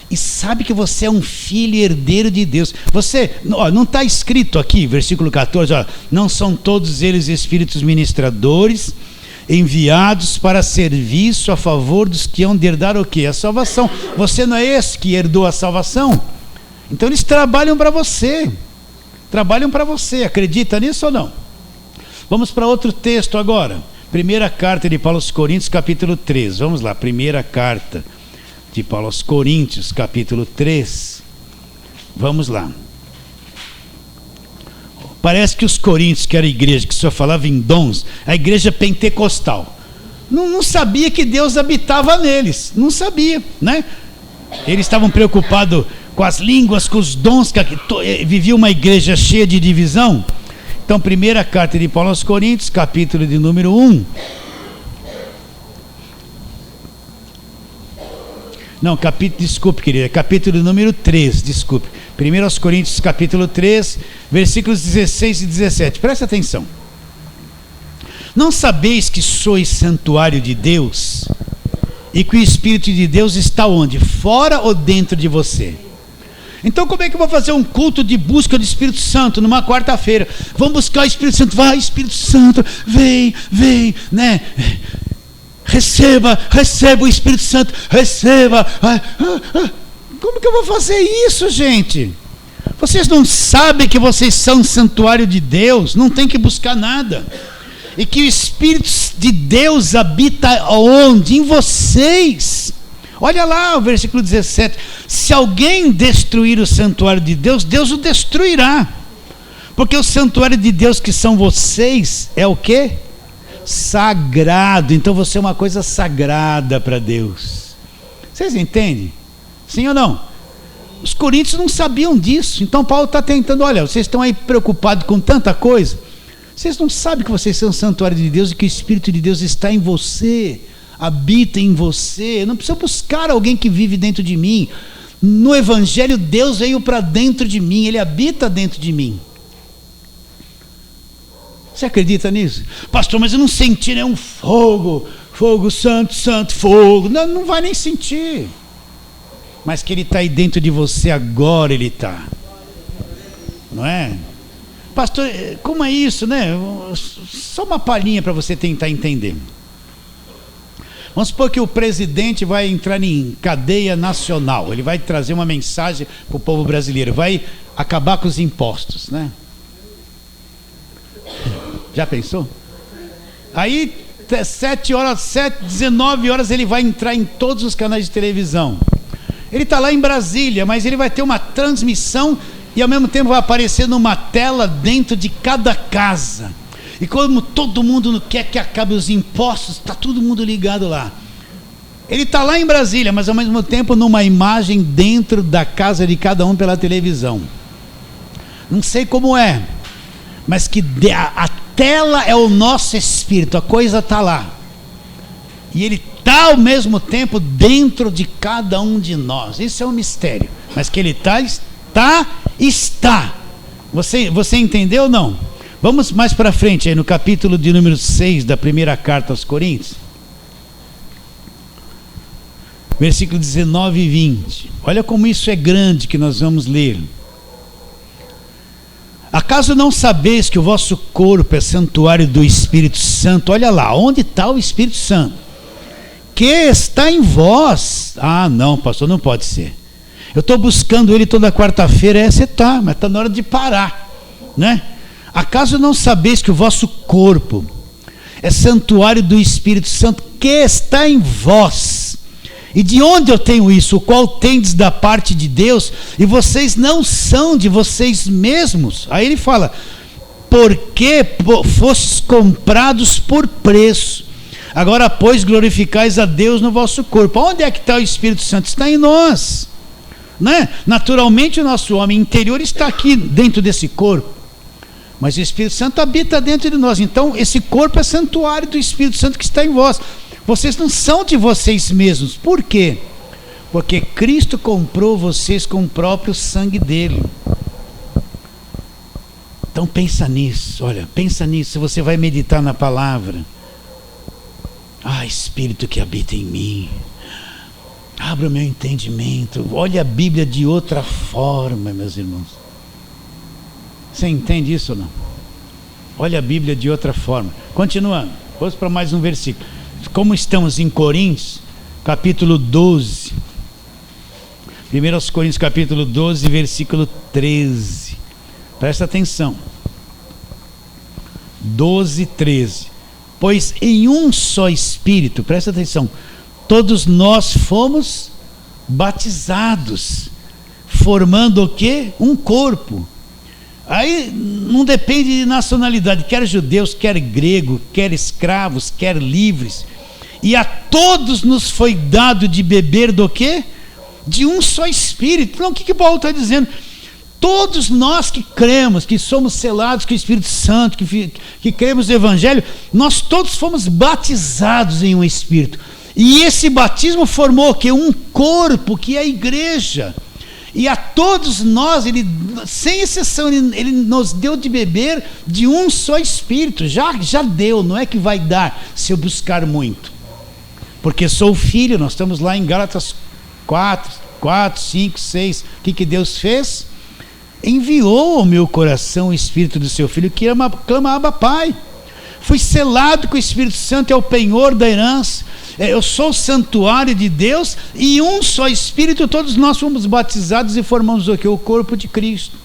e sabe que você é um filho e herdeiro de Deus. Você, não está escrito aqui, versículo 14, não são todos eles espíritos ministradores, enviados para serviço a favor dos que hão de herdar o quê? A salvação. Você não é esse que herdou a salvação? Então eles trabalham para você. Acredita nisso ou não? Vamos para outro texto agora. Primeira carta de Paulo aos Coríntios, capítulo 3. Vamos lá, primeira carta de Paulo aos Coríntios, capítulo 3. Vamos lá. Parece que os coríntios, que era a igreja que só falava em dons, a igreja pentecostal, não sabia que Deus habitava neles. Não sabia, né? Eles estavam preocupados com as línguas, com os dons, vivia uma igreja cheia de divisão. Então, primeira carta de Paulo aos Coríntios, capítulo de número 1. Não, capítulo número 3, desculpe. 1 aos Coríntios, capítulo 3, versículos 16 e 17. Presta atenção. Não sabeis que sois santuário de Deus, e que o Espírito de Deus está onde? Fora ou dentro de você? Então como é que eu vou fazer um culto de busca do Espírito Santo numa quarta-feira? Vamos buscar o Espírito Santo. Vai, Espírito Santo, vem, né? Receba o Espírito Santo, receba. Como que eu vou fazer isso, gente? Vocês não sabem que vocês são santuário de Deus? Não tem que buscar nada. E que o Espírito de Deus habita onde? Em vocês. Olha lá o versículo 17. Se alguém destruir o santuário de Deus, Deus o destruirá. Porque o santuário de Deus, que são vocês, é o quê? Sagrado. Então você é uma coisa sagrada para Deus. Vocês entendem? Sim ou não? Os coríntios não sabiam disso. Então Paulo está tentando, olha, vocês estão aí preocupados com tanta coisa. Vocês não sabem que vocês são o santuário de Deus e que o Espírito de Deus está em você, habita em você. Eu não preciso buscar alguém que vive dentro de mim. No Evangelho, Deus veio para dentro de mim, Ele habita dentro de mim. Você acredita nisso? Pastor, mas eu não senti nenhum fogo, santo, fogo. Não vai nem sentir. Mas que Ele está aí dentro de você agora, Ele está. Não é? Pastor, como é isso, né? Só uma palhinha para você tentar entender. Vamos supor que o presidente vai entrar em cadeia nacional. Ele vai trazer uma mensagem para o povo brasileiro. Vai acabar com os impostos, né? Já pensou? Aí 19 horas ele vai entrar em todos os canais de televisão. Ele está lá em Brasília, mas ele vai ter uma transmissão e ao mesmo tempo vai aparecer numa tela dentro de cada casa. E como todo mundo não quer que acabe os impostos, está todo mundo ligado lá. Ele está lá em Brasília, mas ao mesmo tempo numa imagem dentro da casa de cada um pela televisão. Não sei como é, mas que a tela é o nosso espírito, a coisa está lá. E ele está ao mesmo tempo dentro de cada um de nós. Isso é um mistério. Mas que ele está. Você entendeu ou não? Vamos mais para frente aí no capítulo de número 6 da primeira carta aos Coríntios. Versículo 19 e 20. Olha como isso é grande que nós vamos ler. Acaso não sabeis que o vosso corpo é santuário do Espírito Santo? Olha lá, onde está o Espírito Santo? Que está em vós. Ah, não, pastor, não pode ser. Eu estou buscando ele toda quarta-feira. Você está, mas está na hora de parar, né? Acaso não sabeis que o vosso corpo é santuário do Espírito Santo que está em vós? E de onde eu tenho isso? O qual tendes da parte de Deus, e vocês não são de vocês mesmos. Aí ele fala, porque fostes comprados por preço. Agora, pois, glorificais a Deus no vosso corpo. Onde é que está o Espírito Santo? Está em nós, né? Naturalmente o nosso homem interior está aqui dentro desse corpo, mas o Espírito Santo habita dentro de nós. Então esse corpo é santuário do Espírito Santo que está em vós. Vocês não são de vocês mesmos. Por quê? Porque Cristo comprou vocês com o próprio sangue dele. Então pensa nisso, olha, pensa nisso. Você vai meditar na palavra. Ah, Espírito que habita em mim, abra o meu entendimento. Olha a Bíblia de outra forma, meus irmãos. Você entende isso ou não? Olha a Bíblia de outra forma. Continuando, vamos para mais um versículo. Como estamos em Coríntios, capítulo 12. 1 Coríntios, capítulo 12, versículo 13. Presta atenção. 12, 13. Pois em um só Espírito, presta atenção, todos nós fomos batizados, formando o quê? Um corpo. Aí não depende de nacionalidade, quer judeus, quer grego, quer escravos, quer livres. E a todos nos foi dado de beber do quê? De um só Espírito. Então o que Paulo está dizendo? Todos nós que cremos, que somos selados com o Espírito Santo, que cremos no Evangelho, nós todos fomos batizados em um Espírito. E esse batismo formou o quê? Um corpo, que é a igreja. E a todos nós, ele, sem exceção, ele nos deu de beber de um só Espírito. Já deu, não é que vai dar se eu buscar muito. Porque sou filho, nós estamos lá em Gálatas 4, 5, 6. O que Deus fez? Enviou ao meu coração o Espírito do seu Filho, que clama Abba Pai. Fui selado com o Espírito Santo, é o penhor da herança. Eu sou o santuário de Deus, e um só Espírito, todos nós fomos batizados e formamos o quê? O corpo de Cristo.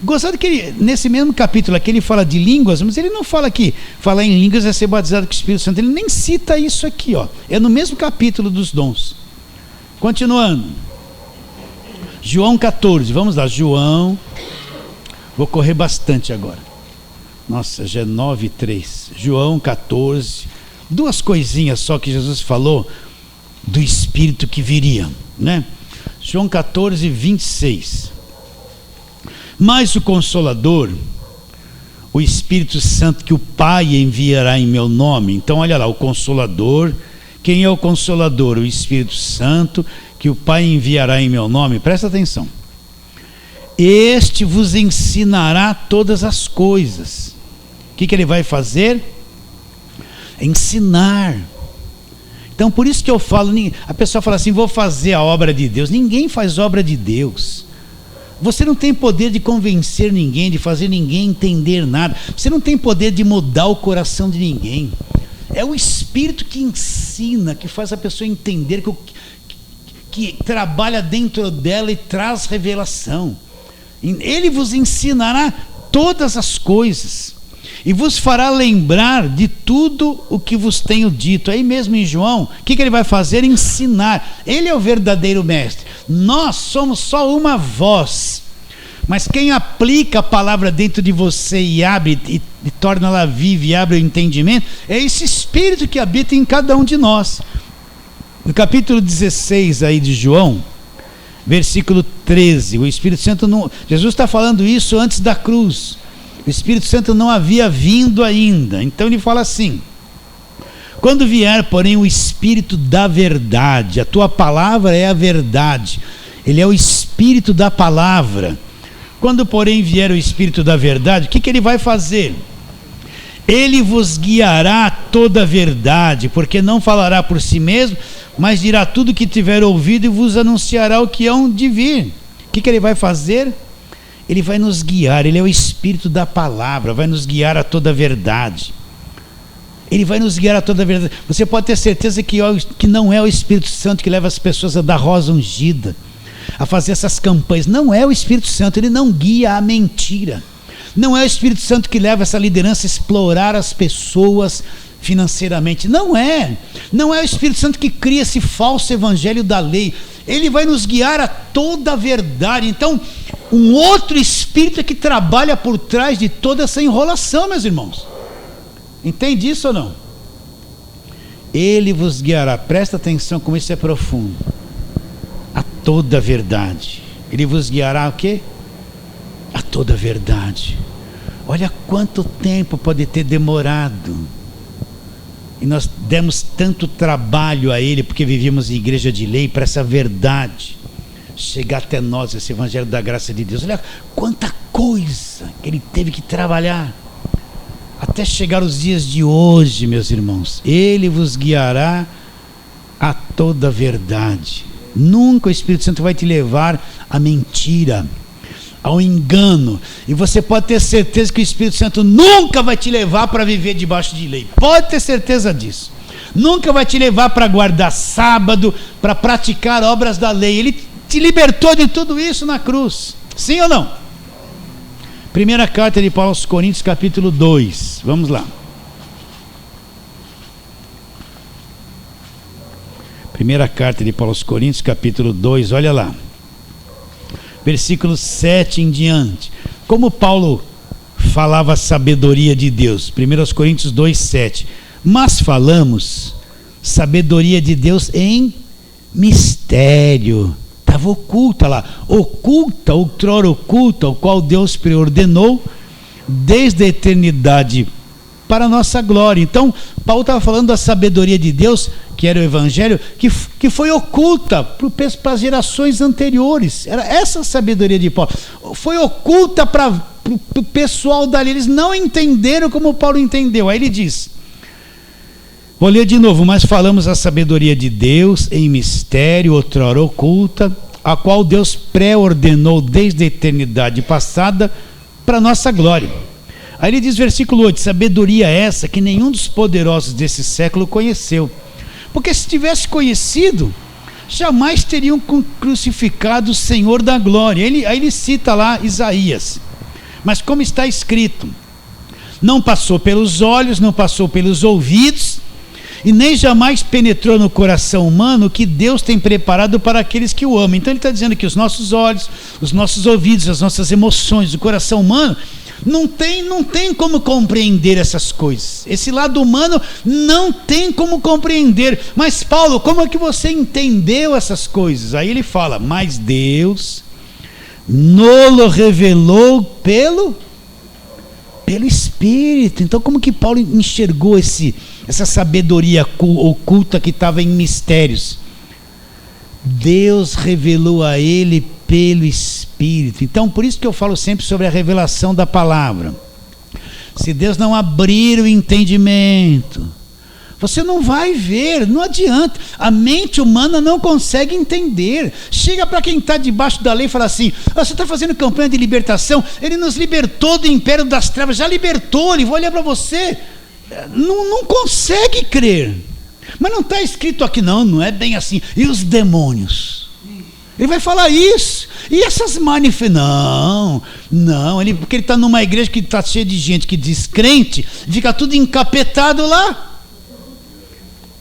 Gostado que ele, nesse mesmo capítulo aqui, ele fala de línguas, mas ele não fala que falar em línguas é ser batizado com o Espírito Santo. Ele nem cita isso aqui, ó. É no mesmo capítulo dos dons. Continuando. João 14, vamos lá, João. Vou correr bastante agora. Nossa, já é 9:3. João 14. Duas coisinhas só que Jesus falou do Espírito que viria, né? João 14, 26. Mas o Consolador, o Espírito Santo que o Pai enviará em meu nome. Então olha lá, o Consolador. Quem é o Consolador? O Espírito Santo que o Pai enviará em meu nome. Presta atenção. Este vos ensinará todas as coisas. O que ele vai fazer? Ensinar. Então por isso que eu falo, a pessoa fala assim, vou fazer a obra de Deus. Ninguém faz obra de Deus. Você não tem poder de convencer ninguém, de fazer ninguém entender nada. Você não tem poder de mudar o coração de ninguém. É o Espírito que ensina, que faz a pessoa entender, que trabalha dentro dela e traz revelação. Ele vos ensinará todas as coisas e vos fará lembrar de tudo o que vos tenho dito. Aí mesmo em João, o que ele vai fazer? Ensinar. Ele é o verdadeiro mestre. Nós somos só uma voz. Mas quem aplica a palavra dentro de você e abre e torna ela viva e abre o entendimento, é esse Espírito que habita em cada um de nós. No capítulo 16 aí de João, versículo 13, o Espírito Santo não... Jesus está falando isso antes da cruz. O Espírito Santo não havia vindo ainda. Então ele fala assim: quando vier, porém, o Espírito da verdade, a tua palavra é a verdade, ele é o Espírito da palavra. Quando, porém, vier o Espírito da verdade, o que ele vai fazer? Ele vos guiará a toda a verdade, porque não falará por si mesmo, mas dirá tudo o que tiver ouvido e vos anunciará o que hão de vir. O que ele vai fazer? Ele vai nos guiar, ele é o Espírito da palavra, vai nos guiar a toda a verdade. Ele vai nos guiar a toda a verdade. Você pode ter certeza que não é o Espírito Santo que leva as pessoas a dar rosa ungida, a fazer essas campanhas. Não é o Espírito Santo, ele não guia a mentira. Não é o Espírito Santo que leva essa liderança a explorar as pessoas financeiramente. Não é o Espírito Santo que cria esse falso evangelho da lei. Ele vai nos guiar a toda a verdade. Então, um outro Espírito é que trabalha por trás de toda essa enrolação, meus irmãos. Entende isso ou não? Ele vos guiará, presta atenção como isso é profundo, a toda a verdade. Ele vos guiará o quê? A toda a verdade. Olha quanto tempo pode ter demorado, e nós demos tanto trabalho a ele, porque vivíamos em igreja de lei, para essa verdade chegar até nós, esse evangelho da graça de Deus. Olha quanta coisa que ele teve que trabalhar até chegar os dias de hoje, meus irmãos. Ele vos guiará a toda a verdade. Nunca o Espírito Santo vai te levar à mentira, ao engano. E você pode ter certeza que o Espírito Santo nunca vai te levar para viver debaixo de lei. Pode ter certeza disso. Nunca vai te levar para guardar sábado, para praticar obras da lei. Ele te libertou de tudo isso na cruz. Sim ou não? Primeira carta de Paulo aos Coríntios, capítulo 2. Vamos lá. Primeira carta de Paulo aos Coríntios, capítulo 2, olha lá. Versículo 7 em diante. Como Paulo falava a sabedoria de Deus. 1 Coríntios 2, 7. Mas falamos sabedoria de Deus em mistério. Estava oculta lá, oculta, outrora oculta, o qual Deus preordenou desde a eternidade para a nossa glória. Então, Paulo estava falando da sabedoria de Deus, que era o Evangelho, que foi oculta para as gerações anteriores. Era essa a sabedoria de Paulo. Foi oculta para o pessoal dali. Eles não entenderam como Paulo entendeu. Aí ele diz, vou ler de novo: mas falamos a sabedoria de Deus em mistério, outrora oculta, a qual Deus pré-ordenou desde a eternidade passada para a nossa glória. Aí ele diz, versículo 8, sabedoria essa que nenhum dos poderosos desse século conheceu, porque se tivesse conhecido, jamais teriam crucificado o Senhor da glória. Aí ele cita lá Isaías, mas como está escrito, não passou pelos olhos, não passou pelos ouvidos, e nem jamais penetrou no coração humano o que Deus tem preparado para aqueles que o amam. Então ele está dizendo que os nossos olhos, os nossos ouvidos, as nossas emoções, o coração humano não tem como compreender essas coisas. Esse lado humano não tem como compreender. Mas Paulo, como é que você entendeu essas coisas? Aí ele fala, mas Deus nolo revelou pelo Espírito. Então como que Paulo enxergou essa sabedoria oculta que estava em mistérios? Deus revelou a ele pelo Espírito. Então por isso que eu falo sempre sobre a revelação da palavra. Se Deus não abrir o entendimento, você não vai ver, não adianta. A mente humana não consegue entender. Chega para quem está debaixo da lei e fala assim, você está fazendo campanha de libertação, ele nos libertou do império das trevas, já libertou, ele vai olhar para você, não consegue crer. Mas não está escrito aqui, não é bem assim. E os demônios? Ele vai falar isso. E essas manifestações? Não, porque ele está numa igreja que está cheia de gente que diz crente, fica tudo encapetado lá.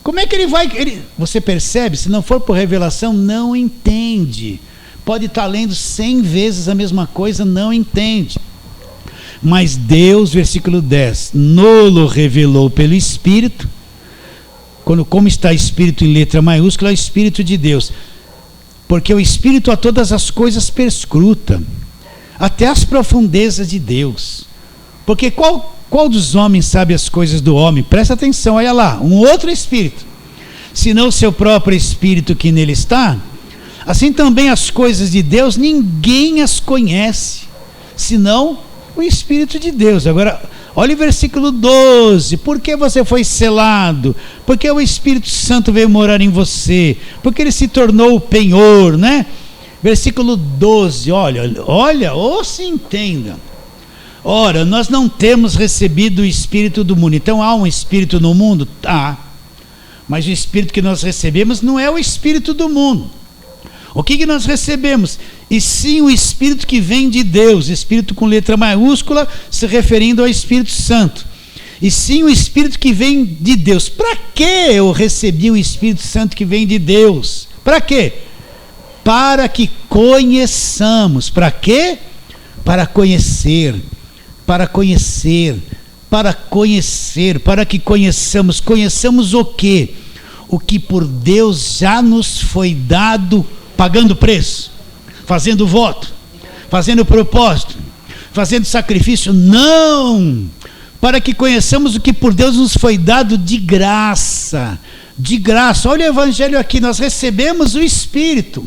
Como é que ele vai? Você percebe? Se não for por revelação, não entende. pode estar lendo 100 vezes a mesma coisa, não entende. Mas Deus, versículo 10, nolo revelou pelo Espírito, como está Espírito em letra maiúscula, é o Espírito de Deus. Porque o Espírito a todas as coisas perscruta, até as profundezas de Deus. Porque qual dos homens sabe as coisas do homem? Presta atenção, olha lá, um outro Espírito, senão o seu próprio Espírito que nele está. Assim também as coisas de Deus, ninguém as conhece, senão o Espírito de Deus. Agora, olha o versículo 12, por que você foi selado? Porque o Espírito Santo veio morar em você, porque ele se tornou o penhor, né? Versículo 12, olha, ou se entenda. Ora, nós não temos recebido o Espírito do mundo. Então há um Espírito no mundo? Há. Mas o Espírito que nós recebemos não é o Espírito do mundo. O que nós recebemos? E sim o Espírito que vem de Deus, Espírito com letra maiúscula, se referindo ao Espírito Santo. E sim o Espírito que vem de Deus. Para que eu recebi o Espírito Santo que vem de Deus? Para quê? Para que conheçamos. Para quê? Para conhecer. Para conhecer. Para conhecer. Para que conheçamos. Conheçamos o quê? O que por Deus já nos foi dado, pagando preço, fazendo voto, fazendo propósito, fazendo sacrifício. Não! Para que conheçamos o que por Deus nos foi dado de graça. De graça. Olha o Evangelho aqui, nós recebemos o Espírito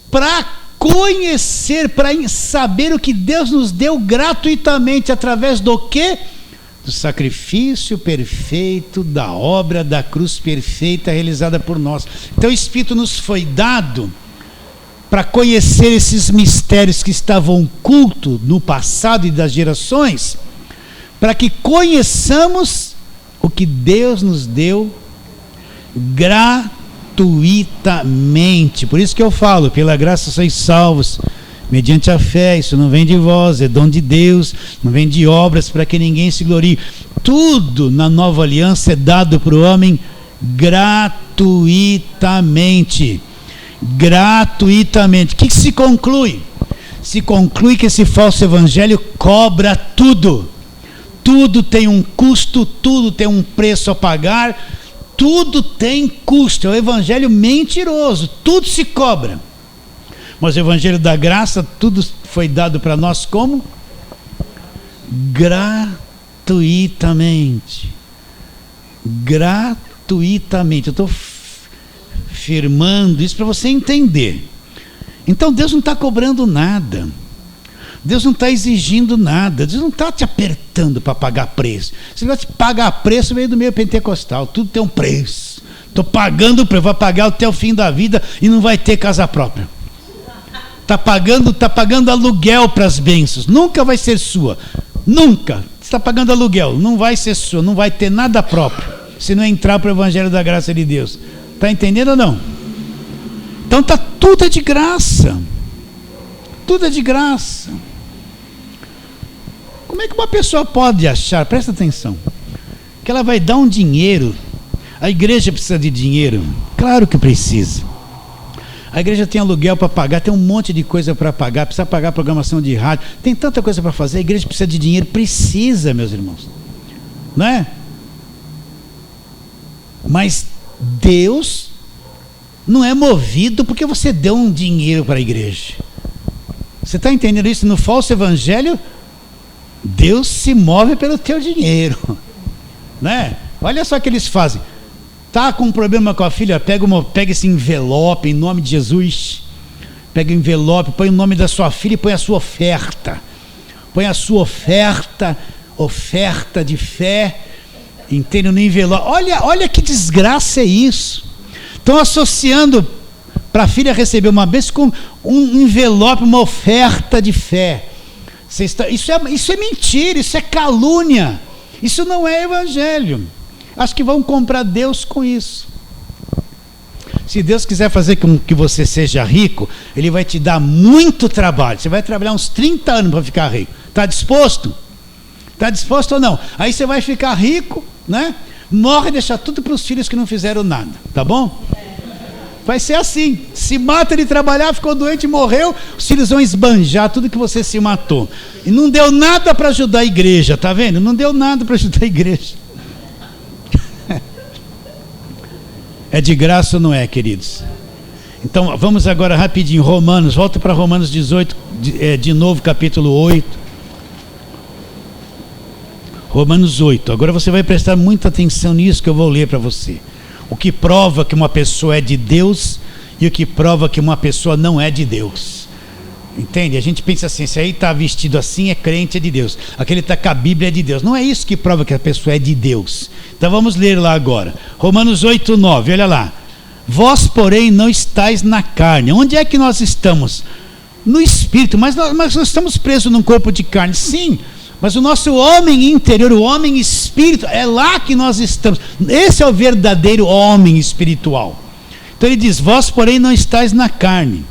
para conhecer, para saber o que Deus nos deu gratuitamente, através do quê? Do sacrifício perfeito, da obra da cruz perfeita realizada por nós. Então o Espírito nos foi dado para conhecer esses mistérios que estavam ocultos no passado e das gerações, para que conheçamos o que Deus nos deu gratuitamente. Por isso que eu falo, pela graça sois salvos, mediante a fé. Isso não vem de vós, é dom de Deus, não vem de obras para que ninguém se glorie. Tudo na nova aliança é dado para o homem gratuitamente. Gratuitamente. O que se conclui? Se conclui que esse falso evangelho cobra tudo. Tudo tem um custo, tudo tem um preço a pagar, tudo tem custo. É o evangelho mentiroso, tudo se cobra. Mas o evangelho da graça, tudo foi dado para nós como? Gratuitamente. Gratuitamente. Eu estou firmando isso para você entender. Então Deus não está cobrando nada. Deus não está exigindo nada. Deus não está te apertando para pagar preço. Se ele vai te pagar preço, veio do meio pentecostal. Tudo tem um preço. Estou pagando o preço, vai pagar até o fim da vida e não vai ter casa própria. Está pagando aluguel para as bênçãos. Nunca vai ser sua. Nunca. Você está pagando aluguel. Não vai ser sua. Não vai ter nada próprio. Se não entrar para o evangelho da graça de Deus. Está entendendo ou não? Então tudo é de graça. Tudo é de graça. Como é que uma pessoa pode achar, presta atenção, que ela vai dar um dinheiro? A igreja precisa de dinheiro? Claro que precisa. A igreja tem aluguel para pagar, tem um monte de coisa para pagar, precisa pagar programação de rádio, tem tanta coisa para fazer. A igreja precisa de dinheiro? Precisa, meus irmãos, não é? Mas Deus não é movido porque você deu um dinheiro para a igreja. Você está entendendo isso? No falso evangelho, Deus se move pelo teu dinheiro, né? Olha só o que eles fazem. Tá com um problema com a filha, pega esse envelope em nome de Jesus, pega o envelope, põe o nome da sua filha e põe a sua oferta. Põe a sua oferta de fé, entende, no envelope. Olha que desgraça é isso. Estão associando para a filha receber uma bênção com um envelope, uma oferta de fé. Isso é mentira, isso é calúnia, isso não é evangelho. Acho que vão comprar Deus com isso. Se Deus quiser fazer com que você seja rico, Ele vai te dar muito trabalho. Você vai trabalhar uns 30 anos para ficar rico. Está disposto? Está disposto ou não? Aí você vai ficar rico, né? Morre e deixa tudo para os filhos que não fizeram nada, tá bom? Vai ser assim. Se mata de trabalhar, ficou doente, morreu, os filhos vão esbanjar tudo que você se matou. E não deu nada para ajudar a igreja, tá vendo? Não deu nada para ajudar a igreja. É de graça ou não é, queridos? Então vamos agora rapidinho, Romanos, volta para Romanos 18, de novo, capítulo 8. Romanos 8, agora você vai prestar muita atenção nisso que eu vou ler para você. O que prova que uma pessoa é de Deus e o que prova que uma pessoa não é de Deus. Entende? A gente pensa assim, esse aí está vestido assim, é crente, é de Deus. Aquele está com a Bíblia, é de Deus. Não é isso que prova que a pessoa é de Deus. Então vamos ler lá agora. Romanos 8, 9, olha lá. Vós, porém, não estáis na carne. Onde é que nós estamos? No Espírito, mas nós estamos presos num corpo de carne. Sim, mas o nosso homem interior, o homem espírito, é lá que nós estamos. Esse é o verdadeiro homem espiritual. Então ele diz, vós porém não estáis na carne,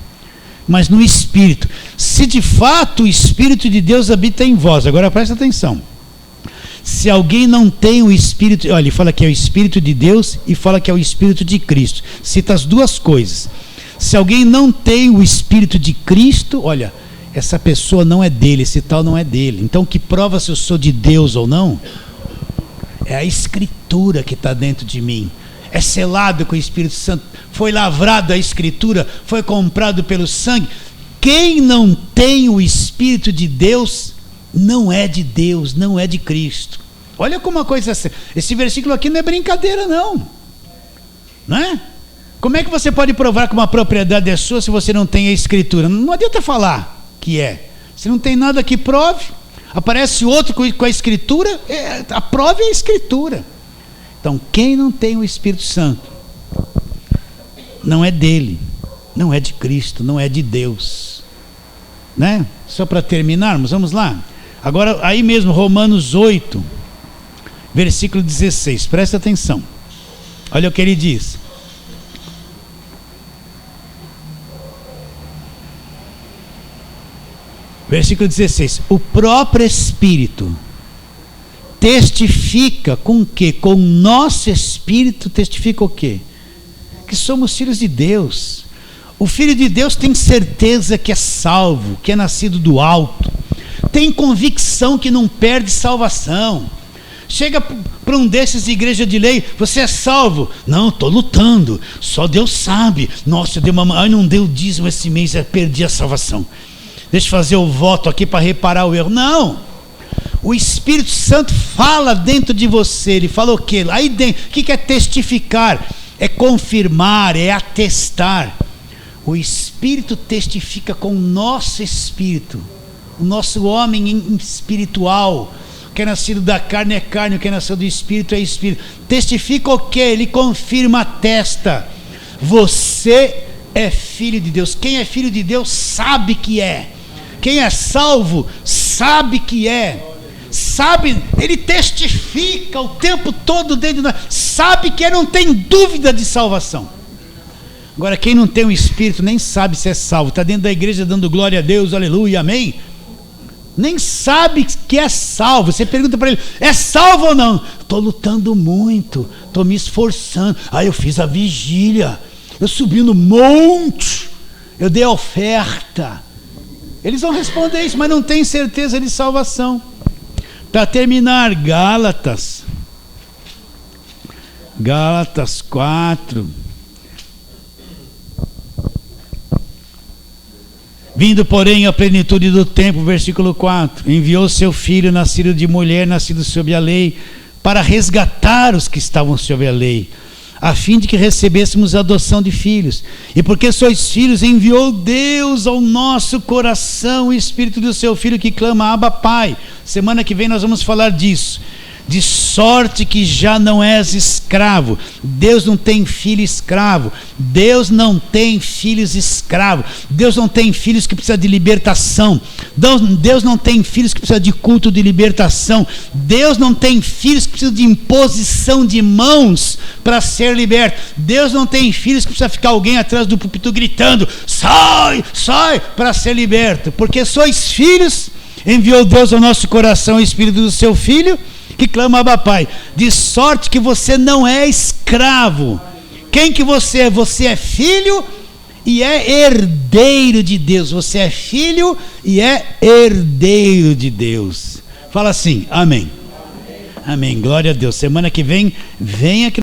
mas no Espírito. Se de fato o Espírito de Deus habita em vós. Agora presta atenção. Se alguém não tem o Espírito, olha, ele fala que é o Espírito de Deus e fala que é o Espírito de Cristo. Cita as duas coisas. Se alguém não tem o Espírito de Cristo, olha, essa pessoa não é dele, esse tal não é dele. Então o que prova se eu sou de Deus ou não é a Escritura que está dentro de mim. É selado com o Espírito Santo, foi lavrado a Escritura, foi comprado pelo sangue. Quem não tem o Espírito de Deus não é de Deus, não é de Cristo. Olha como uma coisa assim, esse versículo aqui não é brincadeira não é? Como é que você pode provar que uma propriedade é sua se você não tem a Escritura? Não adianta falar que é. Se não tem nada que prove, aparece outro com a Escritura, a prova é a Escritura. Então quem não tem o Espírito Santo não é dele, não é de Cristo, não é de Deus, né? Só para terminarmos, vamos lá. Agora aí mesmo, Romanos 8, versículo 16, presta atenção, olha o que ele diz. Versículo 16, o próprio Espírito testifica com o quê? Com o nosso Espírito testifica o quê? Que somos filhos de Deus. O filho de Deus tem certeza que é salvo, que é nascido do alto, tem convicção que não perde salvação. Chega para um desses de igreja de lei, você é salvo? Não, estou lutando, só Deus sabe. Nossa, eu dei não deu dízimo esse mês, eu perdi a salvação. Deixa eu fazer o voto aqui para reparar o erro. Não, o Espírito Santo fala dentro de você. Ele fala o quê? Aí dentro, o que é testificar? É confirmar, é atestar. O Espírito testifica com o nosso espírito, o nosso homem espiritual. O que é nascido da carne é carne, o que é nascido do Espírito é Espírito. Testifica o quê? Ele confirma, atesta. Você é filho de Deus. Quem é filho de Deus sabe que é. Quem é salvo sabe que é. Sabe, ele testifica o tempo todo dentro de nós. Sabe que não tem dúvida de salvação. Agora quem não tem o Espírito nem sabe se é salvo. Está dentro da igreja dando glória a Deus, aleluia, amém. Nem sabe que é salvo. Você pergunta para ele, é salvo ou não? Estou lutando muito, estou me esforçando. Eu fiz a vigília, eu subi no monte, eu dei a oferta. Eles vão responder isso, mas não tem certeza de salvação. Para terminar, Gálatas 4. Vindo, porém, à plenitude do tempo, versículo 4, enviou seu filho, nascido de mulher, nascido sob a lei, para resgatar os que estavam sob a lei, a fim de que recebêssemos a adoção de filhos. E porque sois filhos, enviou Deus ao nosso coração o Espírito do seu Filho que clama, Abba, Pai. Semana que vem nós vamos falar disso. De sorte que já não és escravo. Deus não tem filho escravo. Deus não tem filhos escravos. Deus não tem filhos que precisam de libertação. Deus não tem filhos que precisam de culto de libertação. Deus não tem filhos que precisam de imposição de mãos para ser liberto. Deus não tem filhos que precisa ficar alguém atrás do púlpito gritando, sai, sai, para ser liberto. Porque sois filhos, enviou Deus ao nosso coração o Espírito do seu Filho que clama, Abba, Pai. De sorte que você não é escravo. Quem que você é? Você é filho e é herdeiro de Deus. Você é filho e é herdeiro de Deus. Fala assim, amém. Amém. Glória a Deus. Semana que vem, venha aqui.